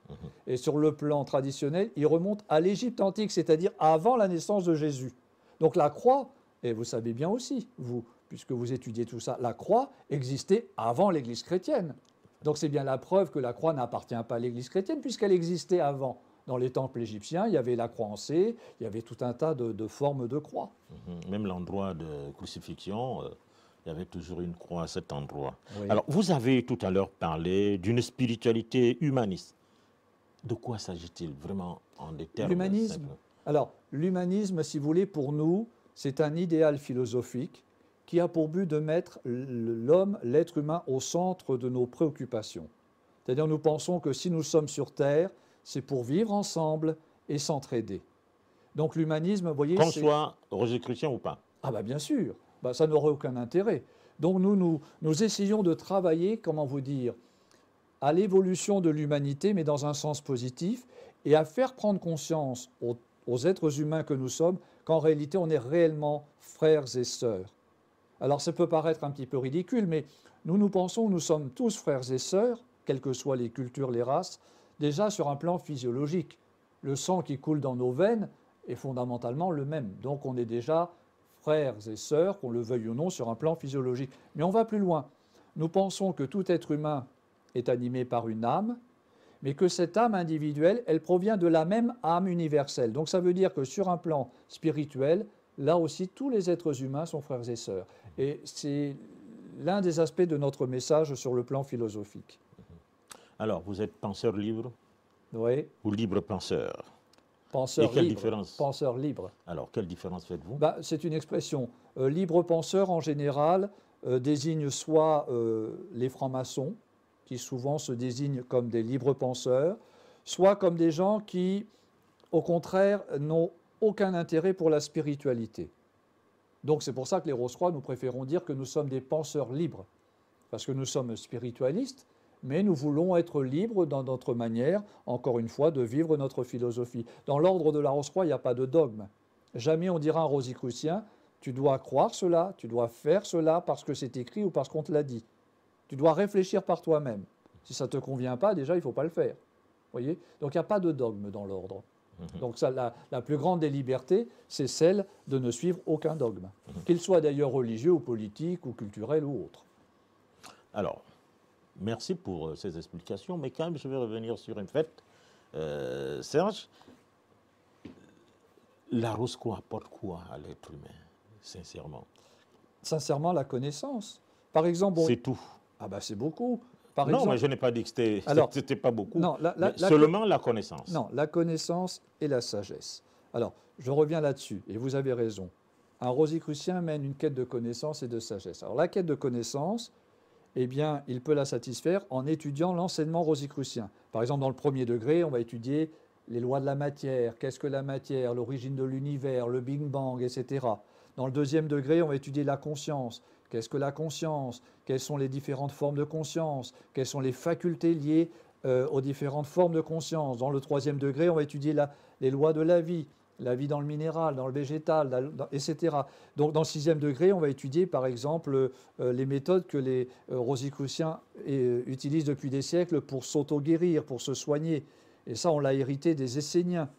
Et sur le plan traditionnel, ils remontent à l'Égypte antique, c'est-à-dire avant la naissance de Jésus. Donc la croix, et vous savez bien aussi, vous, puisque vous étudiez tout ça, la croix existait avant l'Église chrétienne. Donc c'est bien la preuve que la croix n'appartient pas à l'Église chrétienne, puisqu'elle existait avant. Dans les temples égyptiens, il y avait la croix en C, il y avait tout un tas de formes de croix. Même l'endroit de crucifixion, il y avait toujours une croix à cet endroit. Oui. Alors, vous avez tout à l'heure parlé d'une spiritualité humaniste. De quoi s'agit-il vraiment en des termes L'humanisme. simples? Alors, l'humanisme, si vous voulez, pour nous, c'est un idéal philosophique qui a pour but de mettre l'homme, l'être humain, au centre de nos préoccupations. C'est-à-dire nous pensons que si nous sommes sur Terre, c'est pour vivre ensemble et s'entraider. Donc l'humanisme, vous voyez, qu'on soit rosicrucien ou pas. Ah bah bien sûr, bah, ça n'aurait aucun intérêt. Donc nous essayons de travailler, comment vous dire, à l'évolution de l'humanité, mais dans un sens positif, et à faire prendre conscience aux êtres humains que nous sommes qu'en réalité on est réellement frères et sœurs. Alors ça peut paraître un petit peu ridicule, mais nous pensons que nous sommes tous frères et sœurs, quelles que soient les cultures, les races, déjà sur un plan physiologique. Le sang qui coule dans nos veines est fondamentalement le même. Donc on est déjà frères et sœurs, qu'on le veuille ou non, sur un plan physiologique. Mais on va plus loin. Nous pensons que tout être humain est animé par une âme, mais que cette âme individuelle, elle provient de la même âme universelle. Donc ça veut dire que sur un plan spirituel, là aussi, tous les êtres humains sont frères et sœurs. Et c'est l'un des aspects de notre message sur le plan philosophique. Alors, vous êtes penseur libre Oui. ou libre penseur? Penseur Et quelle libre. différence? Penseur libre. Alors, quelle différence faites-vous? Bah, c'est une expression. Libre penseur, en général, désigne soit les francs-maçons, qui souvent se désignent comme des libres penseurs, soit comme des gens qui, au contraire, n'ont aucun intérêt pour la spiritualité. Donc c'est pour ça que les Rose-Croix, nous préférons dire que nous sommes des penseurs libres, parce que nous sommes spiritualistes, mais nous voulons être libres dans notre manière, encore une fois, de vivre notre philosophie. Dans l'ordre de la Rose-Croix, il n'y a pas de dogme. Jamais on dira à un rosicrucien, tu dois croire cela, tu dois faire cela parce que c'est écrit ou parce qu'on te l'a dit. Tu dois réfléchir par toi-même. Si ça ne te convient pas, déjà, il ne faut pas le faire. Voyez ? Donc il n'y a pas de dogme dans l'ordre. Donc ça, la plus grande des libertés, c'est celle de ne suivre aucun dogme, qu'il soit d'ailleurs religieux ou politique ou culturel ou autre. Alors, merci pour ces explications, mais quand même, je vais revenir sur un fait. Serge, la Rose-Croix apporte quoi à l'être humain, sincèrement? Sincèrement, la connaissance. Par exemple, c'est tout. Ah ben c'est beaucoup. Par non, exemple, mais je n'ai pas dit que c'était pas beaucoup. Non, seulement la connaissance. Non, la connaissance et la sagesse. Alors, je reviens là-dessus, et vous avez raison. Un rosicrucien mène une quête de connaissance et de sagesse. Alors, la quête de connaissance, eh bien, il peut la satisfaire en étudiant l'enseignement rosicrucien. Par exemple, dans le premier degré, on va étudier les lois de la matière, qu'est-ce que la matière, l'origine de l'univers, le Big Bang, etc. Dans le deuxième degré, on va étudier la conscience. Qu'est-ce que la conscience? Quelles sont les différentes formes de conscience? Quelles sont les facultés liées aux différentes formes de conscience? Dans le troisième degré, on va étudier les lois de la vie dans le minéral, dans le végétal, etc. Donc dans le sixième degré, on va étudier par exemple les méthodes que les rosicruciens utilisent depuis des siècles pour s'auto-guérir, pour se soigner. Et ça, on l'a hérité des Esséniens.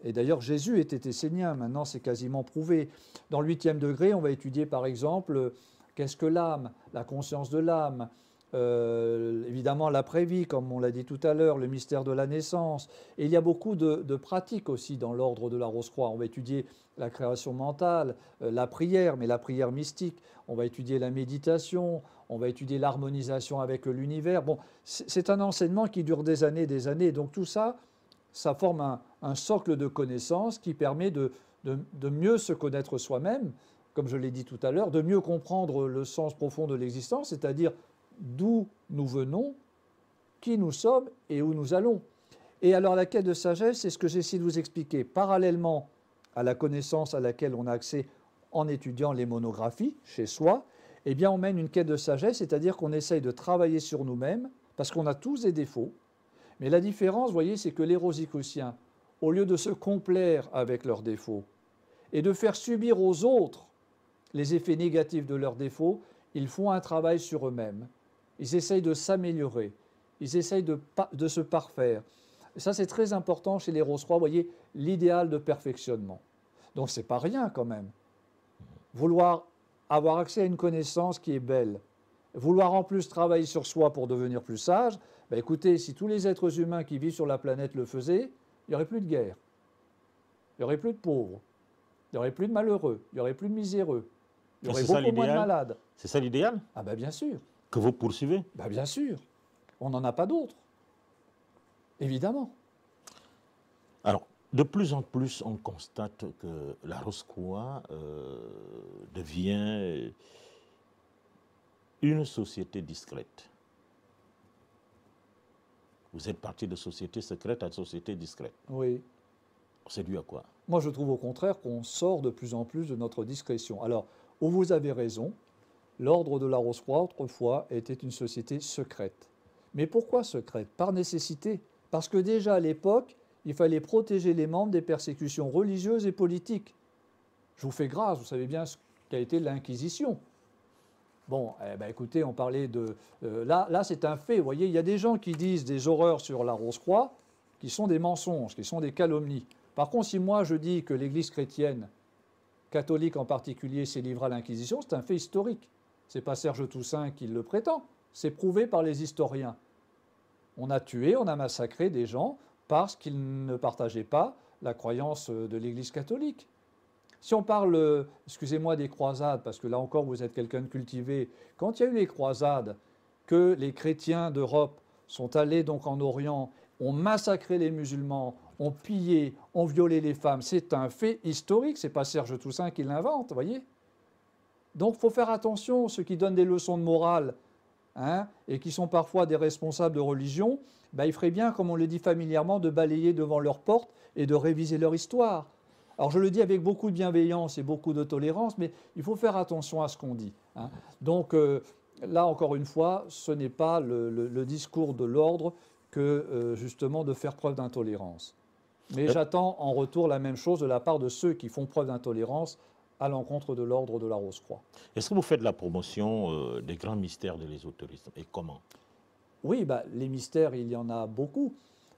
Et d'ailleurs, Jésus était essénien, maintenant c'est quasiment prouvé. Dans le huitième degré, on va étudier par exemple qu'est-ce que l'âme, la conscience de l'âme, évidemment l'après-vie, comme on l'a dit tout à l'heure, le mystère de la naissance. Et il y a beaucoup de pratiques aussi dans l'ordre de la Rose-Croix. On va étudier la création mentale, la prière, mais la prière mystique. On va étudier la méditation, on va étudier l'harmonisation avec l'univers. Bon, c'est un enseignement qui dure des années. Donc tout ça, ça forme un socle de connaissances qui permet de mieux se connaître soi-même, comme je l'ai dit tout à l'heure, de mieux comprendre le sens profond de l'existence, c'est-à-dire d'où nous venons, qui nous sommes et où nous allons. Et alors la quête de sagesse, c'est ce que j'essaie de vous expliquer. Parallèlement à la connaissance à laquelle on a accès en étudiant les monographies chez soi, eh bien on mène une quête de sagesse, c'est-à-dire qu'on essaye de travailler sur nous-mêmes, parce qu'on a tous des défauts. Mais la différence, vous voyez, c'est que les rosicruciens, au lieu de se complaire avec leurs défauts et de faire subir aux autres les effets négatifs de leurs défauts, ils font un travail sur eux-mêmes. Ils essayent de s'améliorer, ils essayent de se parfaire. Et ça, c'est très important chez les Rose-Croix, vous voyez, l'idéal de perfectionnement. Donc, ce n'est pas rien quand même. Vouloir avoir accès à une connaissance qui est belle, vouloir en plus travailler sur soi pour devenir plus sage, ben écoutez, si tous les êtres humains qui vivent sur la planète le faisaient, il n'y aurait plus de guerre, il n'y aurait plus de pauvres, il n'y aurait plus de malheureux, il n'y aurait plus de miséreux, il y aurait beaucoup moins de malades. C'est ça l'idéal? Ah ben bien sûr. Que vous poursuivez? Ben bien sûr. On n'en a pas d'autre. Évidemment. Alors, de plus en plus, on constate que la Rose-Croix devient une société discrète. Vous êtes parti de société secrète à société discrète. Oui. C'est dû à quoi? Moi, je trouve au contraire qu'on sort de plus en plus de notre discrétion. Alors, où vous avez raison, l'ordre de la Rose-Croix, autrefois, était une société secrète. Mais pourquoi secrète? Par nécessité. Parce que déjà à l'époque, il fallait protéger les membres des persécutions religieuses et politiques. Je vous fais grâce, vous savez bien ce qu'a été l'Inquisition. Bon, eh ben, écoutez, on parlait de... là c'est un fait, vous voyez, il y a des gens qui disent des horreurs sur la Rose-Croix qui sont des mensonges, qui sont des calomnies. Par contre, si moi je dis que l'Église chrétienne, catholique en particulier, s'est livrée à l'Inquisition, c'est un fait historique. Ce n'est pas Serge Toussaint qui le prétend, c'est prouvé par les historiens. On a tué, on a massacré des gens parce qu'ils ne partageaient pas la croyance de l'Église catholique. Si on parle, excusez-moi, des croisades, parce que là encore vous êtes quelqu'un de cultivé, quand il y a eu les croisades, que les chrétiens d'Europe sont allés donc en Orient, ont massacré les musulmans, ont pillé, ont violé les femmes, c'est un fait historique, ce n'est pas Serge Toussaint qui l'invente, vous voyez. Donc il faut faire attention, ceux qui donnent des leçons de morale, hein, et qui sont parfois des responsables de religion, ben, il ferait bien, comme on le dit familièrement, de balayer devant leur porte et de réviser leur histoire. Alors je le dis avec beaucoup de bienveillance et beaucoup de tolérance, mais il faut faire attention à ce qu'on dit, hein. Donc là, encore une fois, ce n'est pas le discours de l'ordre que justement de faire preuve d'intolérance. Mais j'attends en retour la même chose de la part de ceux qui font preuve d'intolérance à l'encontre de l'ordre de la Rose-Croix. Est-ce que vous faites la promotion des grands mystères de l'ésotérisme et comment? Oui, bah, les mystères, il y en a beaucoup.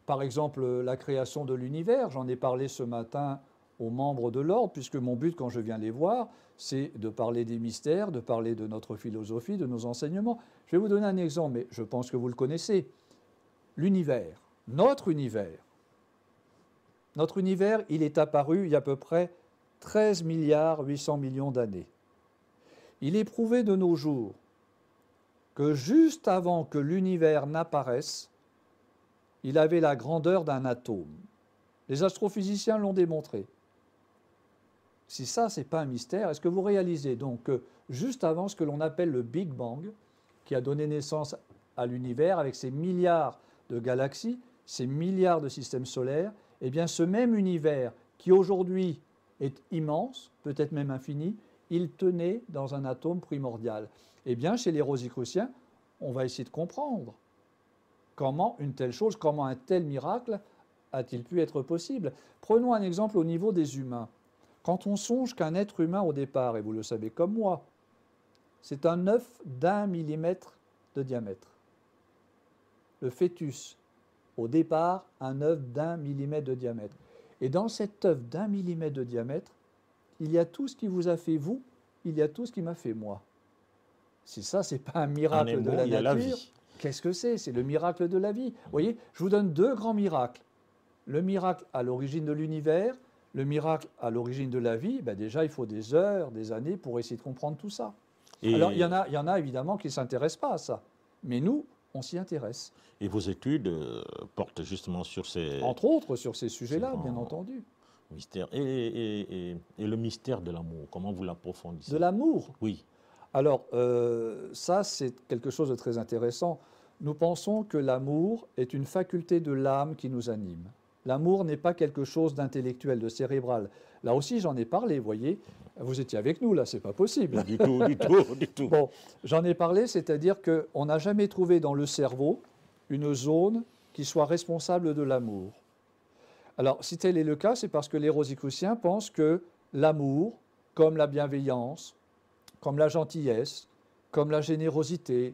Par exemple, la création de l'univers, j'en ai parlé ce matin aux membres de l'ordre, puisque mon but, quand je viens les voir, c'est de parler des mystères, de parler de notre philosophie, de nos enseignements. Je vais vous donner un exemple, mais je pense que vous le connaissez. L'univers, notre univers, il est apparu il y a à peu près 13 milliards 800 millions d'années. Il est prouvé de nos jours que juste avant que l'univers n'apparaisse, il avait la grandeur d'un atome. Les astrophysiciens l'ont démontré. Si ça, ce n'est pas un mystère, est-ce que vous réalisez donc que juste avant ce que l'on appelle le Big Bang, qui a donné naissance à l'univers avec ses milliards de galaxies, ses milliards de systèmes solaires, eh bien ce même univers qui aujourd'hui est immense, peut-être même infini, il tenait dans un atome primordial. Eh bien, chez les Rosicruciens, on va essayer de comprendre comment une telle chose, comment un tel miracle a-t-il pu être possible. Prenons un exemple au niveau des humains. Quand on songe qu'un être humain au départ, et vous le savez comme moi, c'est un œuf d'1 millimètre de diamètre. Le fœtus, au départ, un œuf d'1 millimètre de diamètre. Et dans cet œuf d'1 millimètre de diamètre, il y a tout ce qui vous a fait vous, il y a tout ce qui m'a fait moi. Si ça, ce n'est pas un miracle de la nature, qu'est-ce que c'est? C'est le miracle de la vie. Vous voyez, je vous donne deux grands miracles. Le miracle à l'origine de l'univers, le miracle à l'origine de la vie. Ben déjà, il faut des heures, des années pour essayer de comprendre tout ça. Et alors, il y en a évidemment qui ne s'intéressent pas à ça. Mais nous, on s'y intéresse. Et vos études portent justement sur ces... Entre autres, sur ces sujets-là, bien entendu. Mystère. Et le mystère de l'amour, comment vous l'approfondissez? De l'amour? Oui. Alors, ça, c'est quelque chose de très intéressant. Nous pensons que l'amour est une faculté de l'âme qui nous anime. L'amour n'est pas quelque chose d'intellectuel, de cérébral. Là aussi, j'en ai parlé, vous voyez. Vous étiez avec nous, là, c'est pas possible. Du tout, du tout, du tout. Bon, j'en ai parlé, c'est-à-dire qu'on n'a jamais trouvé dans le cerveau une zone qui soit responsable de l'amour. Alors, si tel est le cas, c'est parce que les Rosicruciens pensent que l'amour, comme la bienveillance, comme la gentillesse, comme la générosité,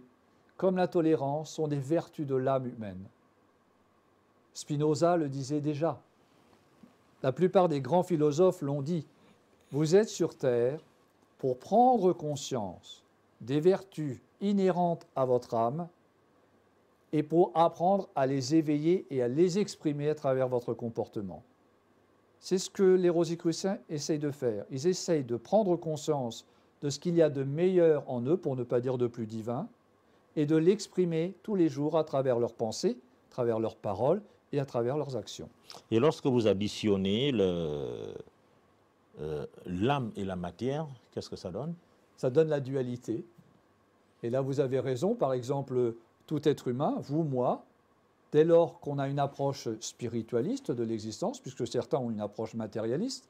comme la tolérance, sont des vertus de l'âme humaine. Spinoza le disait déjà. La plupart des grands philosophes l'ont dit. Vous êtes sur Terre pour prendre conscience des vertus inhérentes à votre âme et pour apprendre à les éveiller et à les exprimer à travers votre comportement. C'est ce que les Rosicruciens essayent de faire. Ils essayent de prendre conscience de ce qu'il y a de meilleur en eux, pour ne pas dire de plus divin, et de l'exprimer tous les jours à travers leurs pensées, à travers leurs paroles et à travers leurs actions. Et lorsque vous additionnez l'âme et la matière, qu'est-ce que ça donne? Ça donne la dualité. Et là, vous avez raison. Par exemple, tout être humain, vous, moi, dès lors qu'on a une approche spiritualiste de l'existence, puisque certains ont une approche matérialiste,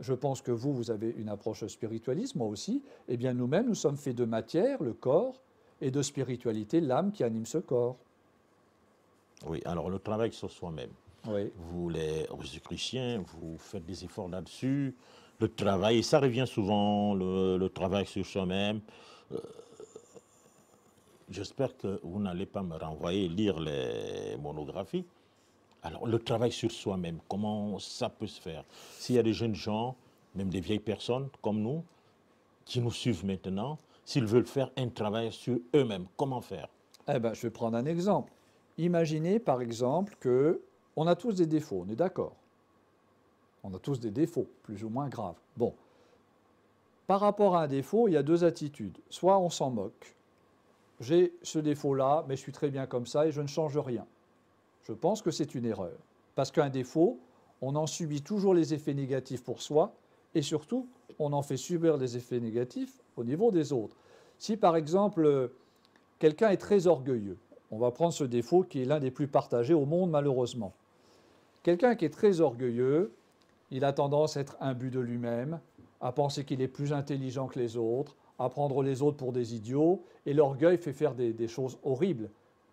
je pense que vous, vous avez une approche spiritualiste, moi aussi, eh bien nous-mêmes, nous sommes faits de matière, le corps, et de spiritualité, l'âme qui anime ce corps. Oui, alors le travail sur soi-même. Oui. Vous, les Rosicruciens, vous faites des efforts là-dessus. Le travail, et ça revient souvent, le travail sur soi-même. J'espère que vous n'allez pas me renvoyer lire les monographies. Alors, le travail sur soi-même, comment ça peut se faire? S'il y a des jeunes gens, même des vieilles personnes comme nous, qui nous suivent maintenant, s'ils veulent faire un travail sur eux-mêmes, comment faire? Eh bien, je vais prendre un exemple. Imaginez, par exemple, que on a tous des défauts, on est d'accord. On a tous des défauts, plus ou moins graves. Bon. Par rapport à un défaut, il y a deux attitudes. Soit on s'en moque. J'ai ce défaut-là, mais je suis très bien comme ça et je ne change rien. Je pense que c'est une erreur. Parce qu'un défaut, on en subit toujours les effets négatifs pour soi et surtout, on en fait subir les effets négatifs au niveau des autres. Si par exemple, quelqu'un est très orgueilleux, on va prendre ce défaut qui est l'un des plus partagés au monde malheureusement. Quelqu'un qui est très orgueilleux, il a tendance à être imbu de lui-même, à penser qu'il est plus intelligent que les autres, à prendre les autres pour des idiots, et l'orgueil fait faire des choses horribles.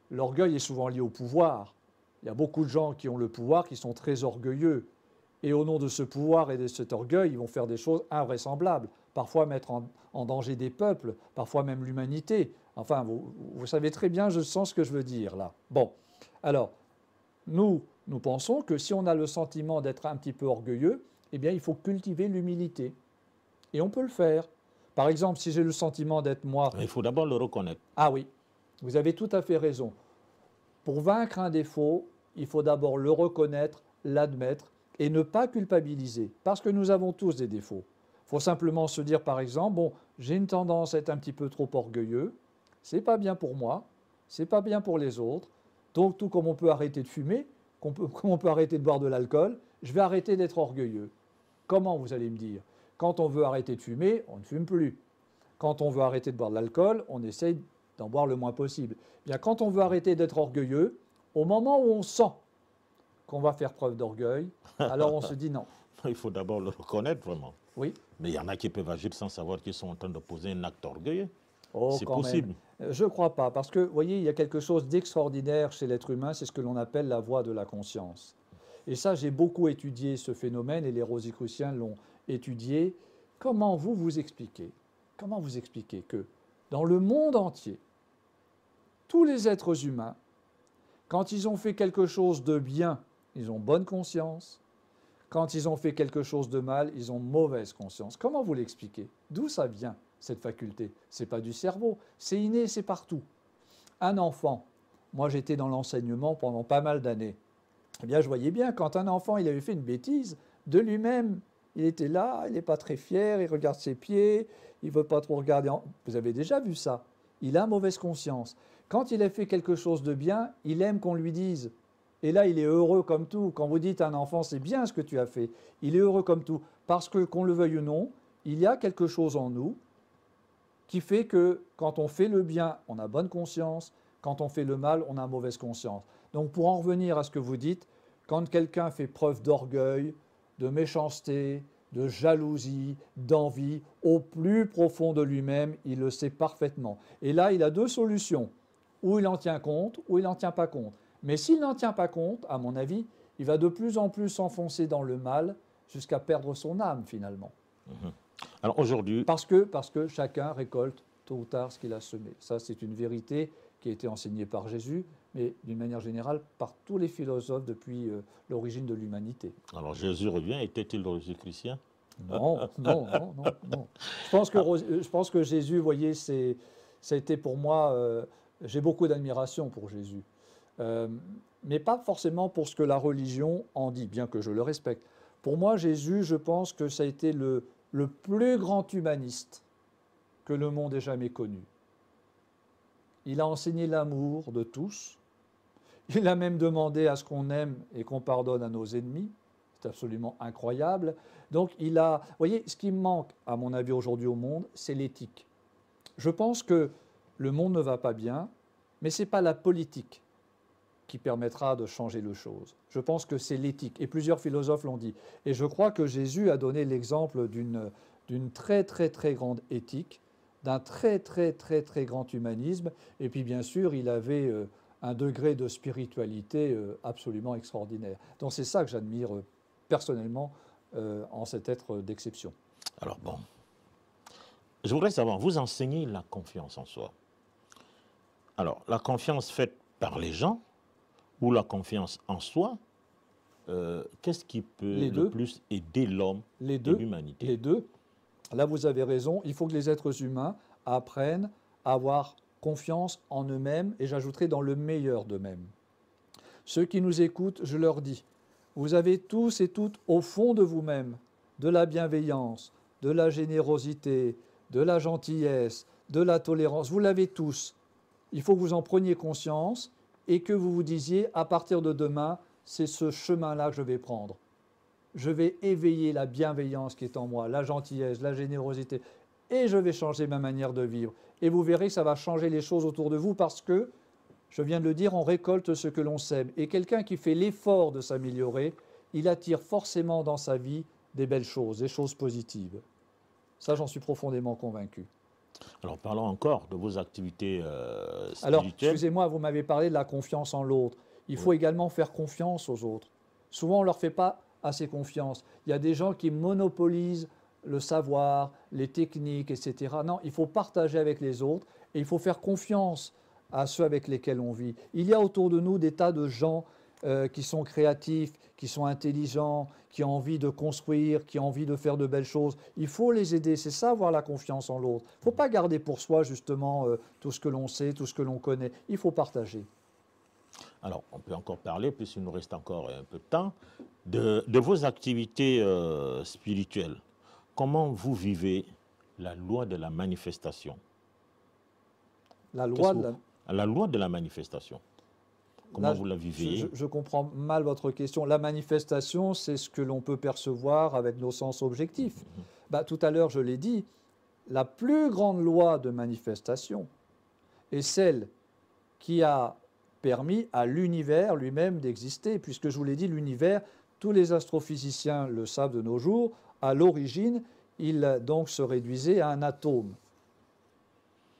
L'orgueil est souvent lié au pouvoir. Il y a beaucoup de gens qui ont le pouvoir, qui sont très orgueilleux. Et au nom de ce pouvoir et de cet orgueil, ils vont faire des choses invraisemblables. Parfois mettre en danger des peuples, parfois même l'humanité. Enfin, vous savez très bien, je sens ce que je veux dire là. Bon, alors, nous pensons que si on a le sentiment d'être un petit peu orgueilleux, eh bien, il faut cultiver l'humilité. Et on peut le faire. Par exemple, si j'ai le sentiment d'être moi... Il faut d'abord le reconnaître. Ah oui, vous avez tout à fait raison. Pour vaincre un défaut, il faut d'abord le reconnaître, l'admettre et ne pas culpabiliser. Parce que nous avons tous des défauts. Il faut simplement se dire, par exemple, bon, j'ai une tendance à être un petit peu trop orgueilleux. C'est pas bien pour moi, c'est pas bien pour les autres. Donc, tout comme on peut arrêter de fumer, comme on peut arrêter de boire de l'alcool, je vais arrêter d'être orgueilleux. Comment, vous allez me dire? Quand on veut arrêter de fumer, on ne fume plus. Quand on veut arrêter de boire de l'alcool, on essaye d'en boire le moins possible. Bien, quand on veut arrêter d'être orgueilleux, au moment où on sent qu'on va faire preuve d'orgueil, alors on se dit non. Il faut d'abord le reconnaître vraiment. Oui. Mais il y en a qui peuvent agir sans savoir qu'ils sont en train de poser un acte orgueilleux. Oh, c'est possible. Je ne crois pas, parce que, vous voyez, il y a quelque chose d'extraordinaire chez l'être humain, c'est ce que l'on appelle la voie de la conscience. Et ça, j'ai beaucoup étudié ce phénomène, et les Rosicruciens l'ont étudié. Comment vous expliquez que dans le monde entier, tous les êtres humains, quand ils ont fait quelque chose de bien, ils ont bonne conscience. Quand ils ont fait quelque chose de mal, ils ont mauvaise conscience. Comment vous l'expliquez? D'où ça vient, cette faculté? Ce n'est pas du cerveau, c'est inné, c'est partout. Un enfant, moi j'étais dans l'enseignement pendant pas mal d'années, eh bien je voyais bien, quand un enfant il avait fait une bêtise, de lui-même, il était là, il n'est pas très fier, il regarde ses pieds, il ne veut pas trop regarder. Vous avez déjà vu ça? Il a mauvaise conscience. Quand il a fait quelque chose de bien, il aime qu'on lui dise. Et là, il est heureux comme tout. Quand vous dites à un enfant, c'est bien ce que tu as fait, il est heureux comme tout. Parce que, qu'on le veuille ou non, il y a quelque chose en nous qui fait que quand on fait le bien, on a bonne conscience. Quand on fait le mal, on a mauvaise conscience. Donc, pour en revenir à ce que vous dites, quand quelqu'un fait preuve d'orgueil, de méchanceté, de jalousie, d'envie, au plus profond de lui-même, il le sait parfaitement. Et là, il a deux solutions. Ou il en tient compte, ou il n'en tient pas compte. Mais s'il n'en tient pas compte, à mon avis, il va de plus en plus s'enfoncer dans le mal jusqu'à perdre son âme, finalement. Alors aujourd'hui... Parce que chacun récolte tôt ou tard ce qu'il a semé. Ça, c'est une vérité qui a été enseignée par Jésus, mais d'une manière générale par tous les philosophes depuis l'origine de l'humanité. Alors Jésus revient, était-il rosicrucien? Non. Je pense que Jésus, vous voyez, ça a été pour moi... j'ai beaucoup d'admiration pour Jésus. Mais pas forcément pour ce que la religion en dit, bien que je le respecte. Pour moi, Jésus, je pense que ça a été le plus grand humaniste que le monde ait jamais connu. Il a enseigné l'amour de tous. Il a même demandé à ce qu'on aime et qu'on pardonne à nos ennemis. C'est absolument incroyable. Donc, vous voyez, ce qui manque, à mon avis, aujourd'hui au monde, c'est l'éthique. Je pense que le monde ne va pas bien, mais ce n'est pas la politique qui permettra de changer les choses. Je pense que c'est l'éthique, et plusieurs philosophes l'ont dit. Et je crois que Jésus a donné l'exemple d'une très très très grande éthique, d'un très très très très grand humanisme, et puis bien sûr, il avait un degré de spiritualité absolument extraordinaire. Donc c'est ça que j'admire personnellement en cet être d'exception. Alors bon, je voudrais savoir, vous enseignez la confiance en soi. Alors, la confiance faite par les gens ou la confiance en soi, qu'est-ce qui peut le plus aider l'homme et l'humanité? Les deux. Là, vous avez raison. Il faut que les êtres humains apprennent à avoir confiance en eux-mêmes, et j'ajouterai dans le meilleur d'eux-mêmes. Ceux qui nous écoutent, je leur dis, vous avez tous et toutes au fond de vous-même de la bienveillance, de la générosité, de la gentillesse, de la tolérance. Vous l'avez tous. Il faut que vous en preniez conscience et que vous vous disiez, à partir de demain, c'est ce chemin-là que je vais prendre. Je vais éveiller la bienveillance qui est en moi, la gentillesse, la générosité, et je vais changer ma manière de vivre. Et vous verrez que ça va changer les choses autour de vous parce que, je viens de le dire, on récolte ce que l'on sème. Et quelqu'un qui fait l'effort de s'améliorer, il attire forcément dans sa vie des belles choses, des choses positives. Ça, j'en suis profondément convaincu. Alors, parlons encore de vos activités spirituelles. Alors, excusez-moi, vous m'avez parlé de la confiance en l'autre. Il faut également faire confiance aux autres. Souvent, on ne leur fait pas assez confiance. Il y a des gens qui monopolisent le savoir, les techniques, etc. Non, il faut partager avec les autres et il faut faire confiance à ceux avec lesquels on vit. Il y a autour de nous des tas de gens qui sont créatifs, qui sont intelligents, qui ont envie de construire, qui ont envie de faire de belles choses. Il faut les aider, c'est ça, avoir la confiance en l'autre. Il ne faut pas garder pour soi, justement, tout ce que l'on sait, tout ce que l'on connaît. Il faut partager. Alors, on peut encore parler, puisqu'il nous reste encore un peu de temps, de vos activités spirituelles. Comment vous vivez la loi de la manifestation? La loi de la manifestation. Comment vous la vivez? Je comprends mal votre question. La manifestation, c'est ce que l'on peut percevoir avec nos sens objectifs. Tout à l'heure, je l'ai dit, la plus grande loi de manifestation est celle qui a permis à l'univers lui-même d'exister, puisque je vous l'ai dit, l'univers, tous les astrophysiciens le savent de nos jours, à l'origine, il donc se réduisait à un atome.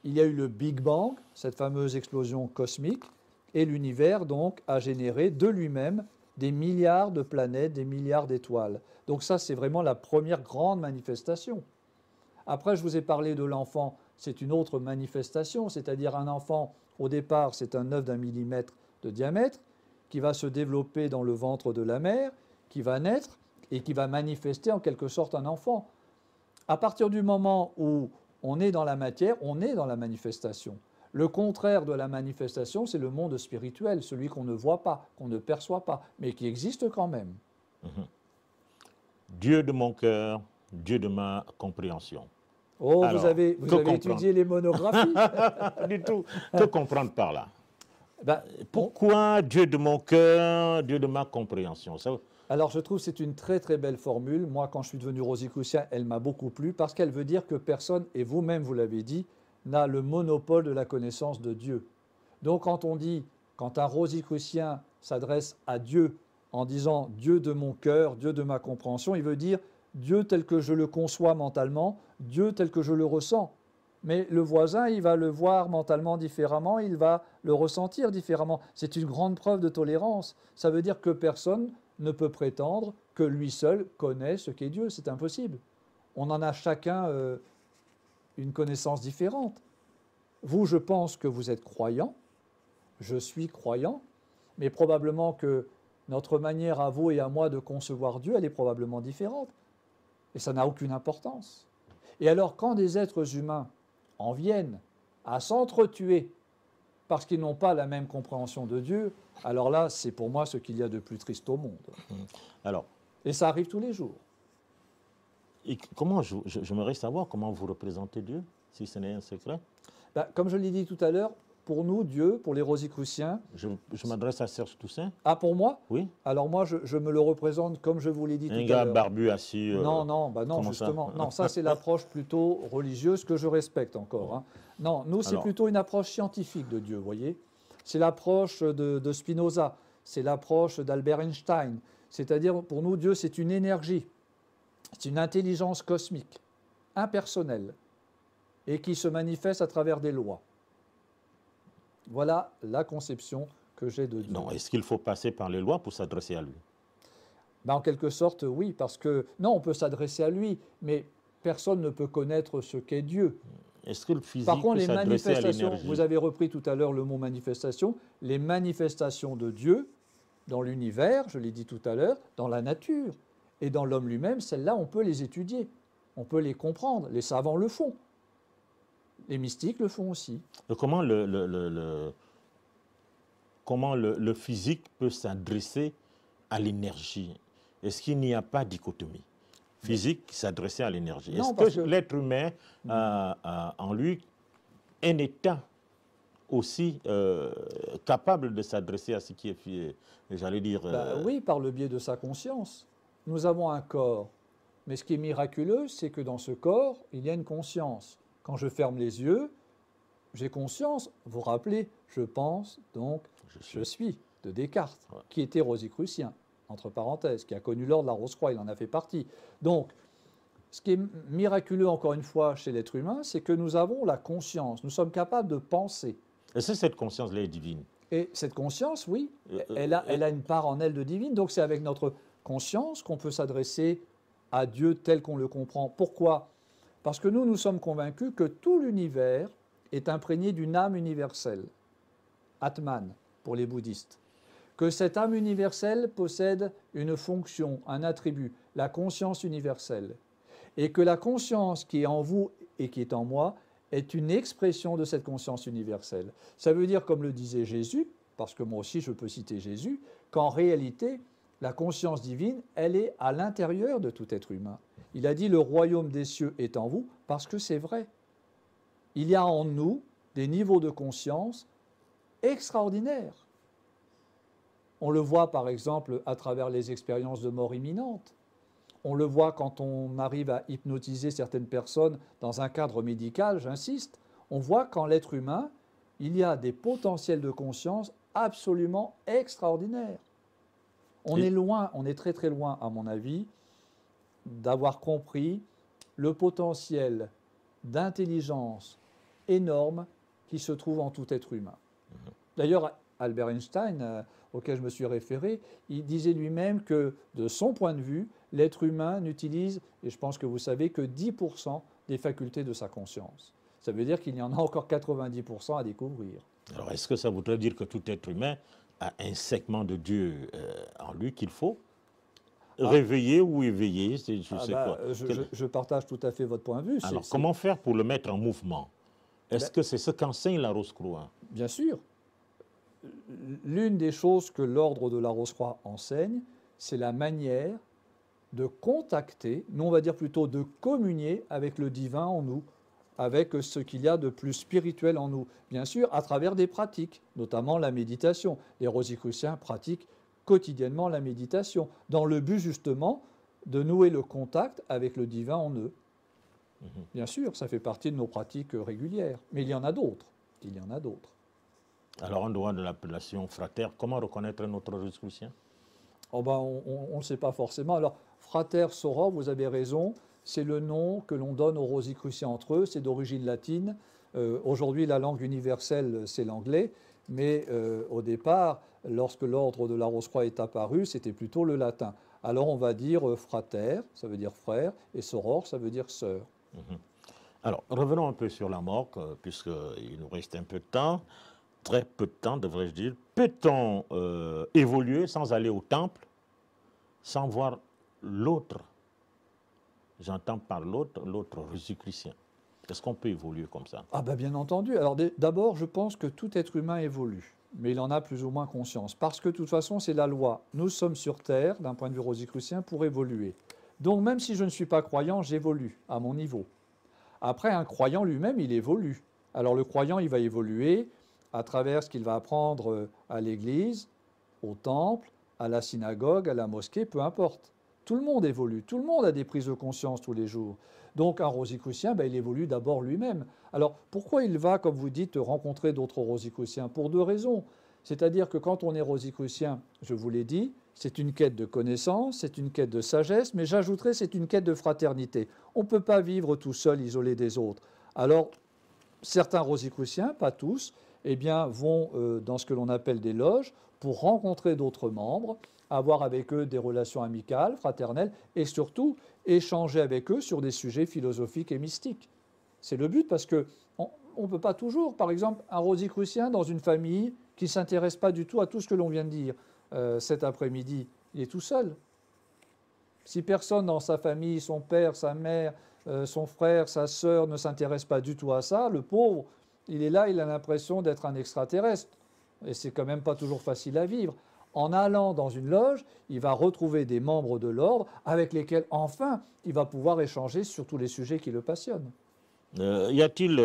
Il y a eu le Big Bang, cette fameuse explosion cosmique, et l'univers donc a généré de lui-même des milliards de planètes, des milliards d'étoiles. Donc ça, c'est vraiment la première grande manifestation. Après, je vous ai parlé de l'enfant, c'est une autre manifestation, c'est-à-dire un enfant, au départ, c'est un œuf d'1 millimètre de diamètre, qui va se développer dans le ventre de la mère, qui va naître et qui va manifester en quelque sorte un enfant. À partir du moment où on est dans la matière, on est dans la manifestation. Le contraire de la manifestation, c'est le monde spirituel, celui qu'on ne voit pas, qu'on ne perçoit pas, mais qui existe quand même. Dieu de mon cœur, Dieu de ma compréhension. Oh, alors, vous avez étudié les monographies? Pas du tout. Que comprendre par là? Pourquoi Dieu de mon cœur, Dieu de ma compréhension? Alors, je trouve que c'est une très très belle formule. Moi, quand je suis devenu rosicrucien, elle m'a beaucoup plu parce qu'elle veut dire que personne, et vous-même vous l'avez dit, n'a le monopole de la connaissance de Dieu. Donc, quand un rosicrucien s'adresse à Dieu en disant « Dieu de mon cœur, Dieu de ma compréhension », il veut dire « Dieu tel que je le conçois mentalement, Dieu tel que je le ressens ». Mais le voisin, il va le voir mentalement différemment, il va le ressentir différemment. C'est une grande preuve de tolérance. Ça veut dire que personne ne peut prétendre que lui seul connaît ce qu'est Dieu. C'est impossible. On en a chacun une connaissance différente. Vous, je pense que vous êtes croyant, je suis croyant, mais probablement que notre manière à vous et à moi de concevoir Dieu, elle est probablement différente. Et ça n'a aucune importance. Et alors, quand des êtres humains en viennent à s'entretuer parce qu'ils n'ont pas la même compréhension de Dieu, alors là, c'est pour moi ce qu'il y a de plus triste au monde. Et ça arrive tous les jours. Et j'aimerais savoir comment vous représentez Dieu, si ce n'est un secret. Comme je l'ai dit tout à l'heure, pour nous, Dieu, pour les rosicruciens... Je m'adresse à Serge Toussaint. Ah, pour moi? Oui. Alors moi, je me le représente comme je vous l'ai dit tout à l'heure. Un gars barbu assis... Non, justement. Non, ça c'est l'approche plutôt religieuse que je respecte encore. Hein. Non, nous, c'est plutôt une approche scientifique de Dieu, vous voyez. C'est l'approche de Spinoza, c'est l'approche d'Albert Einstein. C'est-à-dire, pour nous, Dieu, c'est une énergie, c'est une intelligence cosmique, impersonnelle, et qui se manifeste à travers des lois. Voilà la conception que j'ai de Dieu. Non, est-ce qu'il faut passer par les lois pour s'adresser à lui? Ben, en quelque sorte, oui, parce que, non, on peut s'adresser à lui, mais personne ne peut connaître ce qu'est Dieu. Est-ce que le physique Par contre, peut les s'adresser à manifestations, l'énergie? vous avez repris tout à l'heure le mot manifestation, les manifestations de Dieu dans l'univers, je l'ai dit tout à l'heure, dans la nature et dans l'homme lui-même, celles-là, on peut les étudier, on peut les comprendre, les savants le font, les mystiques le font aussi. Et comment le physique peut s'adresser à l'énergie? Est-ce qu'il n'y a pas de dichotomie? Physique s'adresser à l'énergie. Non, Est-ce parce que que- l'être humain a en lui un état aussi capable de s'adresser à ce qui est, j'allais dire... Oui, par le biais de sa conscience. Nous avons un corps, mais ce qui est miraculeux, c'est que dans ce corps, il y a une conscience. Quand je ferme les yeux, j'ai conscience. Vous vous rappelez, je pense, donc je suis, de Descartes, Ouais. qui était rosicrucien, entre parenthèses, qui a connu l'ordre de la Rose-Croix, il en a fait partie. Donc, ce qui est miraculeux, encore une fois, chez l'être humain, c'est que nous avons la conscience, nous sommes capables de penser. Est-ce que cette conscience-là est divine? Et cette conscience, oui, elle a une part en elle de divine. Donc c'est avec notre conscience qu'on peut s'adresser à Dieu tel qu'on le comprend. Pourquoi? Parce que nous sommes convaincus que tout l'univers est imprégné d'une âme universelle, Atman pour les bouddhistes. Que cette âme universelle possède une fonction, un attribut, la conscience universelle. Et que la conscience qui est en vous et qui est en moi est une expression de cette conscience universelle. Ça veut dire, comme le disait Jésus, parce que moi aussi je peux citer Jésus, qu'en réalité, la conscience divine, elle est à l'intérieur de tout être humain. Il a dit « le royaume des cieux est en vous » parce que c'est vrai. Il y a en nous des niveaux de conscience extraordinaires. On le voit par exemple à travers les expériences de mort imminente. On le voit quand on arrive à hypnotiser certaines personnes dans un cadre médical, j'insiste. On voit qu'en l'être humain, il y a des potentiels de conscience absolument extraordinaires. On est loin, on est très très loin, à mon avis, d'avoir compris le potentiel d'intelligence énorme qui se trouve en tout être humain. D'ailleurs, Albert Einstein, auquel je me suis référé, il disait lui-même que, de son point de vue, l'être humain n'utilise, et je pense que vous savez, que 10% des facultés de sa conscience. Ça veut dire qu'il y en a encore 90% à découvrir. Alors, est-ce que ça voudrait dire que tout être humain a un segment de Dieu en lui qu'il faut réveiller ou éveiller? Je partage tout à fait votre point de vue. Alors, comment faire pour le mettre en mouvement? Est-ce que c'est ce qu'enseigne la Rose-Croix? Bien sûr. L'une des choses que l'ordre de la Rose-Croix enseigne, c'est la manière de contacter, nous on va dire plutôt de communier avec le divin en nous, avec ce qu'il y a de plus spirituel en nous. Bien sûr, à travers des pratiques, notamment la méditation. Les rosicruciens pratiquent quotidiennement la méditation, dans le but justement de nouer le contact avec le divin en eux. Bien sûr, ça fait partie de nos pratiques régulières, mais il y en a d'autres. Il y en a d'autres. Alors, en dehors de l'appellation frater, comment reconnaître notre rosicrucien? Oh ben, on ne le sait pas forcément. Alors, frater soror, vous avez raison, c'est le nom que l'on donne aux rosicruciens entre eux, c'est d'origine latine. Aujourd'hui, la langue universelle, c'est l'anglais, mais au départ, lorsque l'ordre de la Rose-Croix est apparu, c'était plutôt le latin. Alors, on va dire frater, ça veut dire frère, et soror, ça veut dire sœur. Alors, revenons un peu sur la mort, puisqu'il nous reste un peu de temps. Très peu de temps, devrais-je dire. Peut-on évoluer sans aller au temple, sans voir l'autre? J'entends par l'autre rosicrucien. Est-ce qu'on peut évoluer comme ça? Ah ben bien entendu. Alors d'abord, je pense que tout être humain évolue, mais il en a plus ou moins conscience. Parce que de toute façon, c'est la loi. Nous sommes sur Terre, d'un point de vue rosicrucien, pour évoluer. Donc même si je ne suis pas croyant, j'évolue à mon niveau. Après, un croyant lui-même, il évolue. Alors le croyant, il va évoluer à travers ce qu'il va apprendre à l'église, au temple, à la synagogue, à la mosquée, peu importe. Tout le monde évolue, tout le monde a des prises de conscience tous les jours. Donc un Rosicrucien, il évolue d'abord lui-même. Alors pourquoi il va, comme vous dites, rencontrer d'autres Rosicruciens? Pour deux raisons. C'est-à-dire que quand on est Rosicrucien, je vous l'ai dit, c'est une quête de connaissance, c'est une quête de sagesse, mais j'ajouterais c'est une quête de fraternité. On ne peut pas vivre tout seul, isolé des autres. Alors certains Rosicruciens, pas tous, eh bien, vont dans ce que l'on appelle des loges pour rencontrer d'autres membres, avoir avec eux des relations amicales, fraternelles, et surtout échanger avec eux sur des sujets philosophiques et mystiques. C'est le but parce qu'on ne peut pas toujours, par exemple, un Rosicrucien dans une famille qui ne s'intéresse pas du tout à tout ce que l'on vient de dire cet après-midi, il est tout seul. Si personne dans sa famille, son père, sa mère, son frère, sa sœur ne s'intéresse pas du tout à ça, le pauvre, il est là, il a l'impression d'être un extraterrestre. Et c'est quand même pas toujours facile à vivre. En allant dans une loge, il va retrouver des membres de l'ordre avec lesquels, enfin, il va pouvoir échanger sur tous les sujets qui le passionnent. Y a-t-il,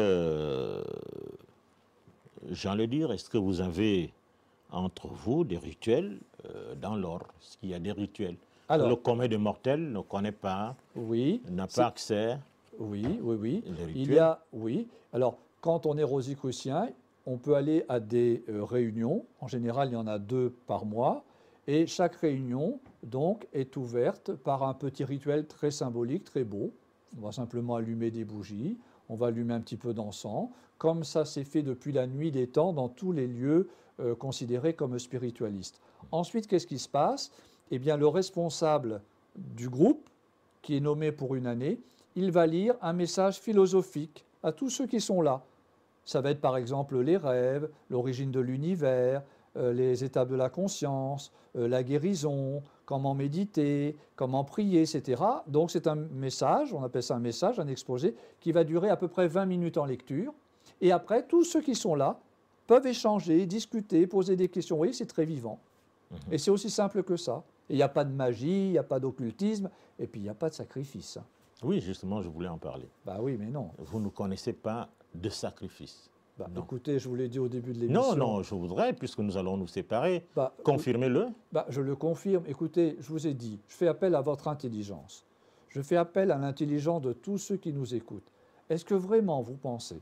j'allais dire, est-ce que vous avez entre vous des rituels dans l'ordre? Est-ce qu'il y a des rituels? Alors, le commun des mortels ne connaît pas, oui, n'a pas accès. Oui, oui, oui. Les rituels. Il y a, oui. Alors, quand on est Rosicrucien, on peut aller à des réunions. En général, il y en a 2 par mois. Et chaque réunion, donc, est ouverte par un petit rituel très symbolique, très beau. On va simplement allumer des bougies, on va allumer un petit peu d'encens, comme ça s'est fait depuis la nuit des temps dans tous les lieux considérés comme spiritualistes. Ensuite, qu'est-ce qui se passe? Eh bien, le responsable du groupe, qui est nommé pour une année, il va lire un message philosophique à tous ceux qui sont là. Ça va être par exemple les rêves, l'origine de l'univers, les étapes de la conscience, la guérison, comment méditer, comment prier, etc. Donc c'est un message, on appelle ça un message, un exposé, qui va durer à peu près 20 minutes en lecture. Et après, tous ceux qui sont là peuvent échanger, discuter, poser des questions. Vous voyez, c'est très vivant. Et c'est aussi simple que ça. Et il n'y a pas de magie, il n'y a pas d'occultisme, et puis il n'y a pas de sacrifice. Oui, justement, je voulais en parler. Bah oui, mais non. Vous ne connaissez pas de sacrifice. Bah, écoutez, je vous l'ai dit au début de l'émission. Non, je voudrais, puisque nous allons nous séparer, confirmez-le. Je le confirme. Écoutez, je vous ai dit, je fais appel à votre intelligence. Je fais appel à l'intelligence de tous ceux qui nous écoutent. Est-ce que vraiment vous pensez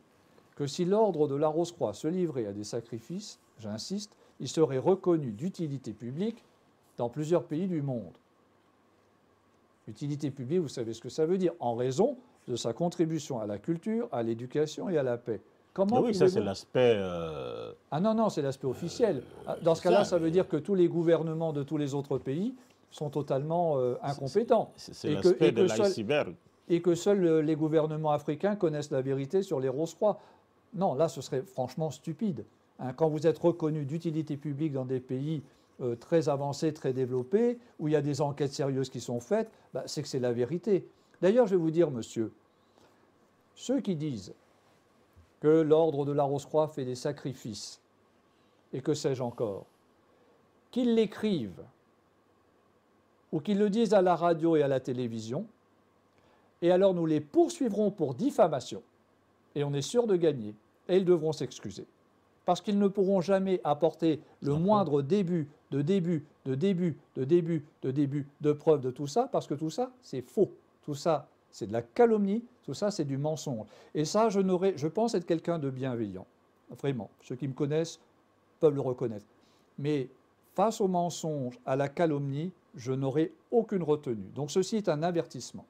que si l'ordre de la Rose-Croix se livrait à des sacrifices, j'insiste, il serait reconnu d'utilité publique dans plusieurs pays du monde? Utilité publique, vous savez ce que ça veut dire, en raison de sa contribution à la culture, à l'éducation et à la paix. Comment oui, ça c'est l'aspect... Ah non, c'est l'aspect officiel. Dans ce cas-là, ça veut dire que tous les gouvernements de tous les autres pays sont totalement incompétents. C'est l'aspect de l'iceberg. Et que seuls les gouvernements africains connaissent la vérité sur les Rose-Croix. Non, là, ce serait franchement stupide. Quand vous êtes reconnu d'utilité publique dans des pays très avancés, très développés, où il y a des enquêtes sérieuses qui sont faites, c'est que c'est la vérité. D'ailleurs, je vais vous dire, monsieur, ceux qui disent que l'ordre de la Rose-Croix fait des sacrifices, et que sais-je encore, qu'ils l'écrivent, ou qu'ils le disent à la radio et à la télévision, et alors nous les poursuivrons pour diffamation, et on est sûr de gagner, et ils devront s'excuser. Parce qu'ils ne pourront jamais apporter le moindre début de preuve de tout ça, parce que tout ça, c'est faux. Tout ça, c'est de la calomnie, tout ça, c'est du mensonge. Et ça, je pense être quelqu'un de bienveillant. Vraiment, ceux qui me connaissent peuvent le reconnaître. Mais face au mensonge, à la calomnie, je n'aurai aucune retenue. Donc ceci est un avertissement.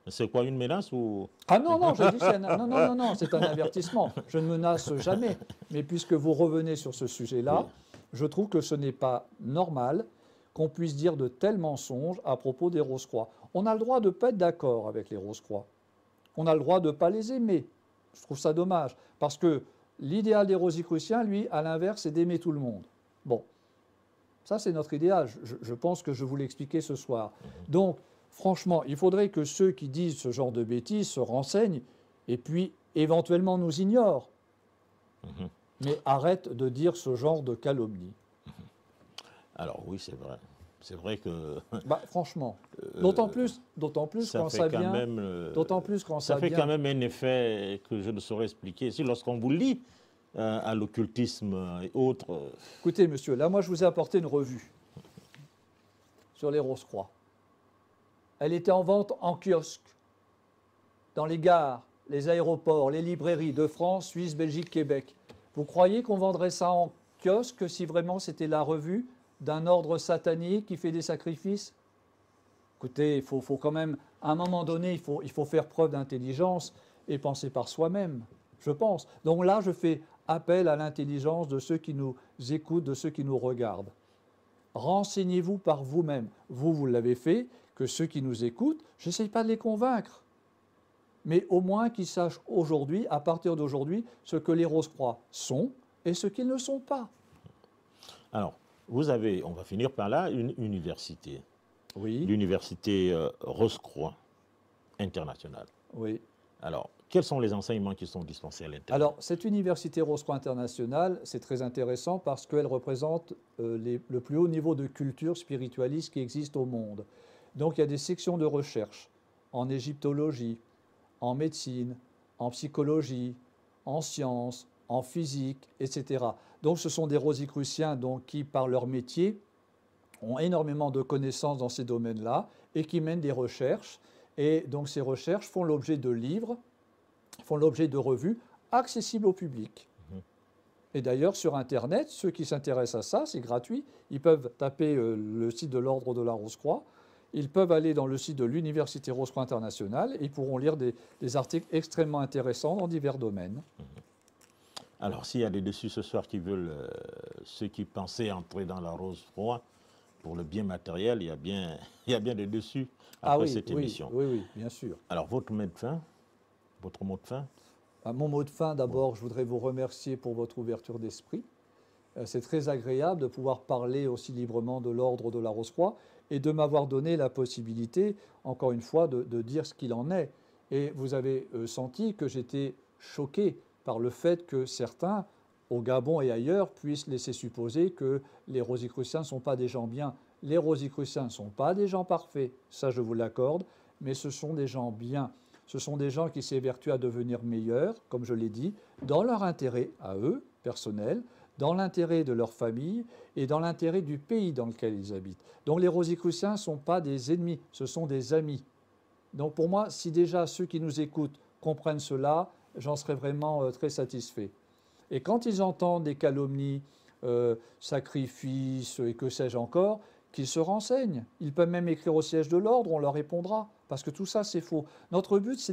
C'est quoi, une menace ou... Ah non, je dis non, c'est un avertissement. Je ne menace jamais. Mais puisque vous revenez sur ce sujet-là, oui, je trouve que ce n'est pas normal qu'on puisse dire de tels mensonges à propos des Rose-Croix. On a le droit de ne pas être d'accord avec les Rose-Croix. On a le droit de ne pas les aimer. Je trouve ça dommage. Parce que l'idéal des Rosicruciens, lui, à l'inverse, c'est d'aimer tout le monde. Bon, ça c'est notre idéal. Je pense que je vous l'ai expliqué ce soir. Donc, franchement, il faudrait que ceux qui disent ce genre de bêtises se renseignent et puis éventuellement nous ignorent. Mais arrêtent de dire ce genre de calomnie. Alors oui, c'est vrai. C'est vrai que... franchement, d'autant plus quand ça vient... D'autant plus quand ça fait quand même un effet que je ne saurais expliquer. Si lorsqu'on vous lit à l'occultisme et autres... Écoutez, monsieur, là, moi, je vous ai apporté une revue sur les Rose-Croix. Elle était en vente en kiosque, dans les gares, les aéroports, les librairies de France, Suisse, Belgique, Québec. Vous croyez qu'on vendrait ça en kiosque si vraiment c'était la revue d'un ordre satanique qui fait des sacrifices? Écoutez, il faut quand même, à un moment donné, il faut faire preuve d'intelligence et penser par soi-même, je pense. Donc là, je fais appel à l'intelligence de ceux qui nous écoutent, de ceux qui nous regardent. Renseignez-vous par vous-même. Vous l'avez fait, que ceux qui nous écoutent, je n'essaye pas de les convaincre. Mais au moins qu'ils sachent aujourd'hui, à partir d'aujourd'hui, ce que les Rose-Croix sont et ce qu'ils ne sont pas. Alors, vous avez, on va finir par là, une université. Oui. L'université Rose-Croix internationale. Oui. Alors, quels sont les enseignements qui sont dispensés à l'intérieur? Alors, cette université Rose-Croix internationale, c'est très intéressant parce qu'elle représente le plus haut niveau de culture spiritualiste qui existe au monde. Donc, il y a des sections de recherche en égyptologie, en médecine, en psychologie, en sciences, en physique, etc. Donc, ce sont des rosicruciens donc, qui, par leur métier, ont énormément de connaissances dans ces domaines-là et qui mènent des recherches. Et donc, ces recherches font l'objet de livres, font l'objet de revues accessibles au public. Et d'ailleurs, sur Internet, ceux qui s'intéressent à ça, c'est gratuit. Ils peuvent taper le site de l'Ordre de la Rose-Croix. Ils peuvent aller dans le site de l'Université Rose-Croix internationale et ils pourront lire des articles extrêmement intéressants dans divers domaines. Alors, s'il y a des dessus ce soir qui veulent, ceux qui pensaient entrer dans la Rose-Croix, pour le bien matériel, il y a bien des dessus après cette émission. Oui, bien sûr. Alors, votre mot de fin, votre mot de fin? Mon mot de fin, d'abord, je voudrais vous remercier pour votre ouverture d'esprit. C'est très agréable de pouvoir parler aussi librement de l'Ordre de la Rose-Croix et de m'avoir donné la possibilité, encore une fois, de dire ce qu'il en est. Et vous avez senti que j'étais choqué par le fait que certains, au Gabon et ailleurs, puissent laisser supposer que les rosicruciens ne sont pas des gens bien. Les rosicruciens ne sont pas des gens parfaits, ça je vous l'accorde, mais ce sont des gens bien. Ce sont des gens qui s'évertuent à devenir meilleurs, comme je l'ai dit, dans leur intérêt à eux, personnel, dans l'intérêt de leur famille et dans l'intérêt du pays dans lequel ils habitent. Donc les rosicruciens ne sont pas des ennemis, ce sont des amis. Donc pour moi, si déjà ceux qui nous écoutent comprennent cela, j'en serais vraiment très satisfait. Et quand ils entendent des calomnies, sacrifices et que sais-je encore, qu'ils se renseignent. Ils peuvent même écrire au siège de l'ordre, on leur répondra. Parce que tout ça, c'est faux. Notre but, ce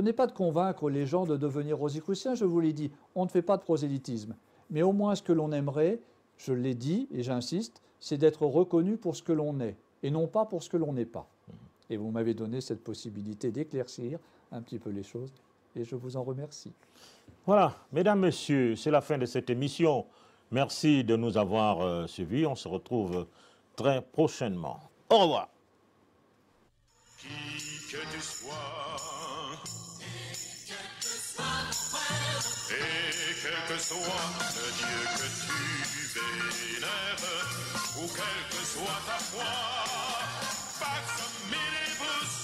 n'est pas de convaincre les gens de devenir rosicruciens, je vous l'ai dit. On ne fait pas de prosélytisme. Mais au moins, ce que l'on aimerait, je l'ai dit et j'insiste, c'est d'être reconnu pour ce que l'on est et non pas pour ce que l'on n'est pas. Et vous m'avez donné cette possibilité d'éclaircir un petit peu les choses et je vous en remercie. Voilà, mesdames, messieurs, c'est la fin de cette émission. Merci de nous avoir suivis. On se retrouve très prochainement. Au revoir. Qui que tu sois, et quel que soit le Dieu que tu vénères, ou quelle que soit ta foi, pax omnibus,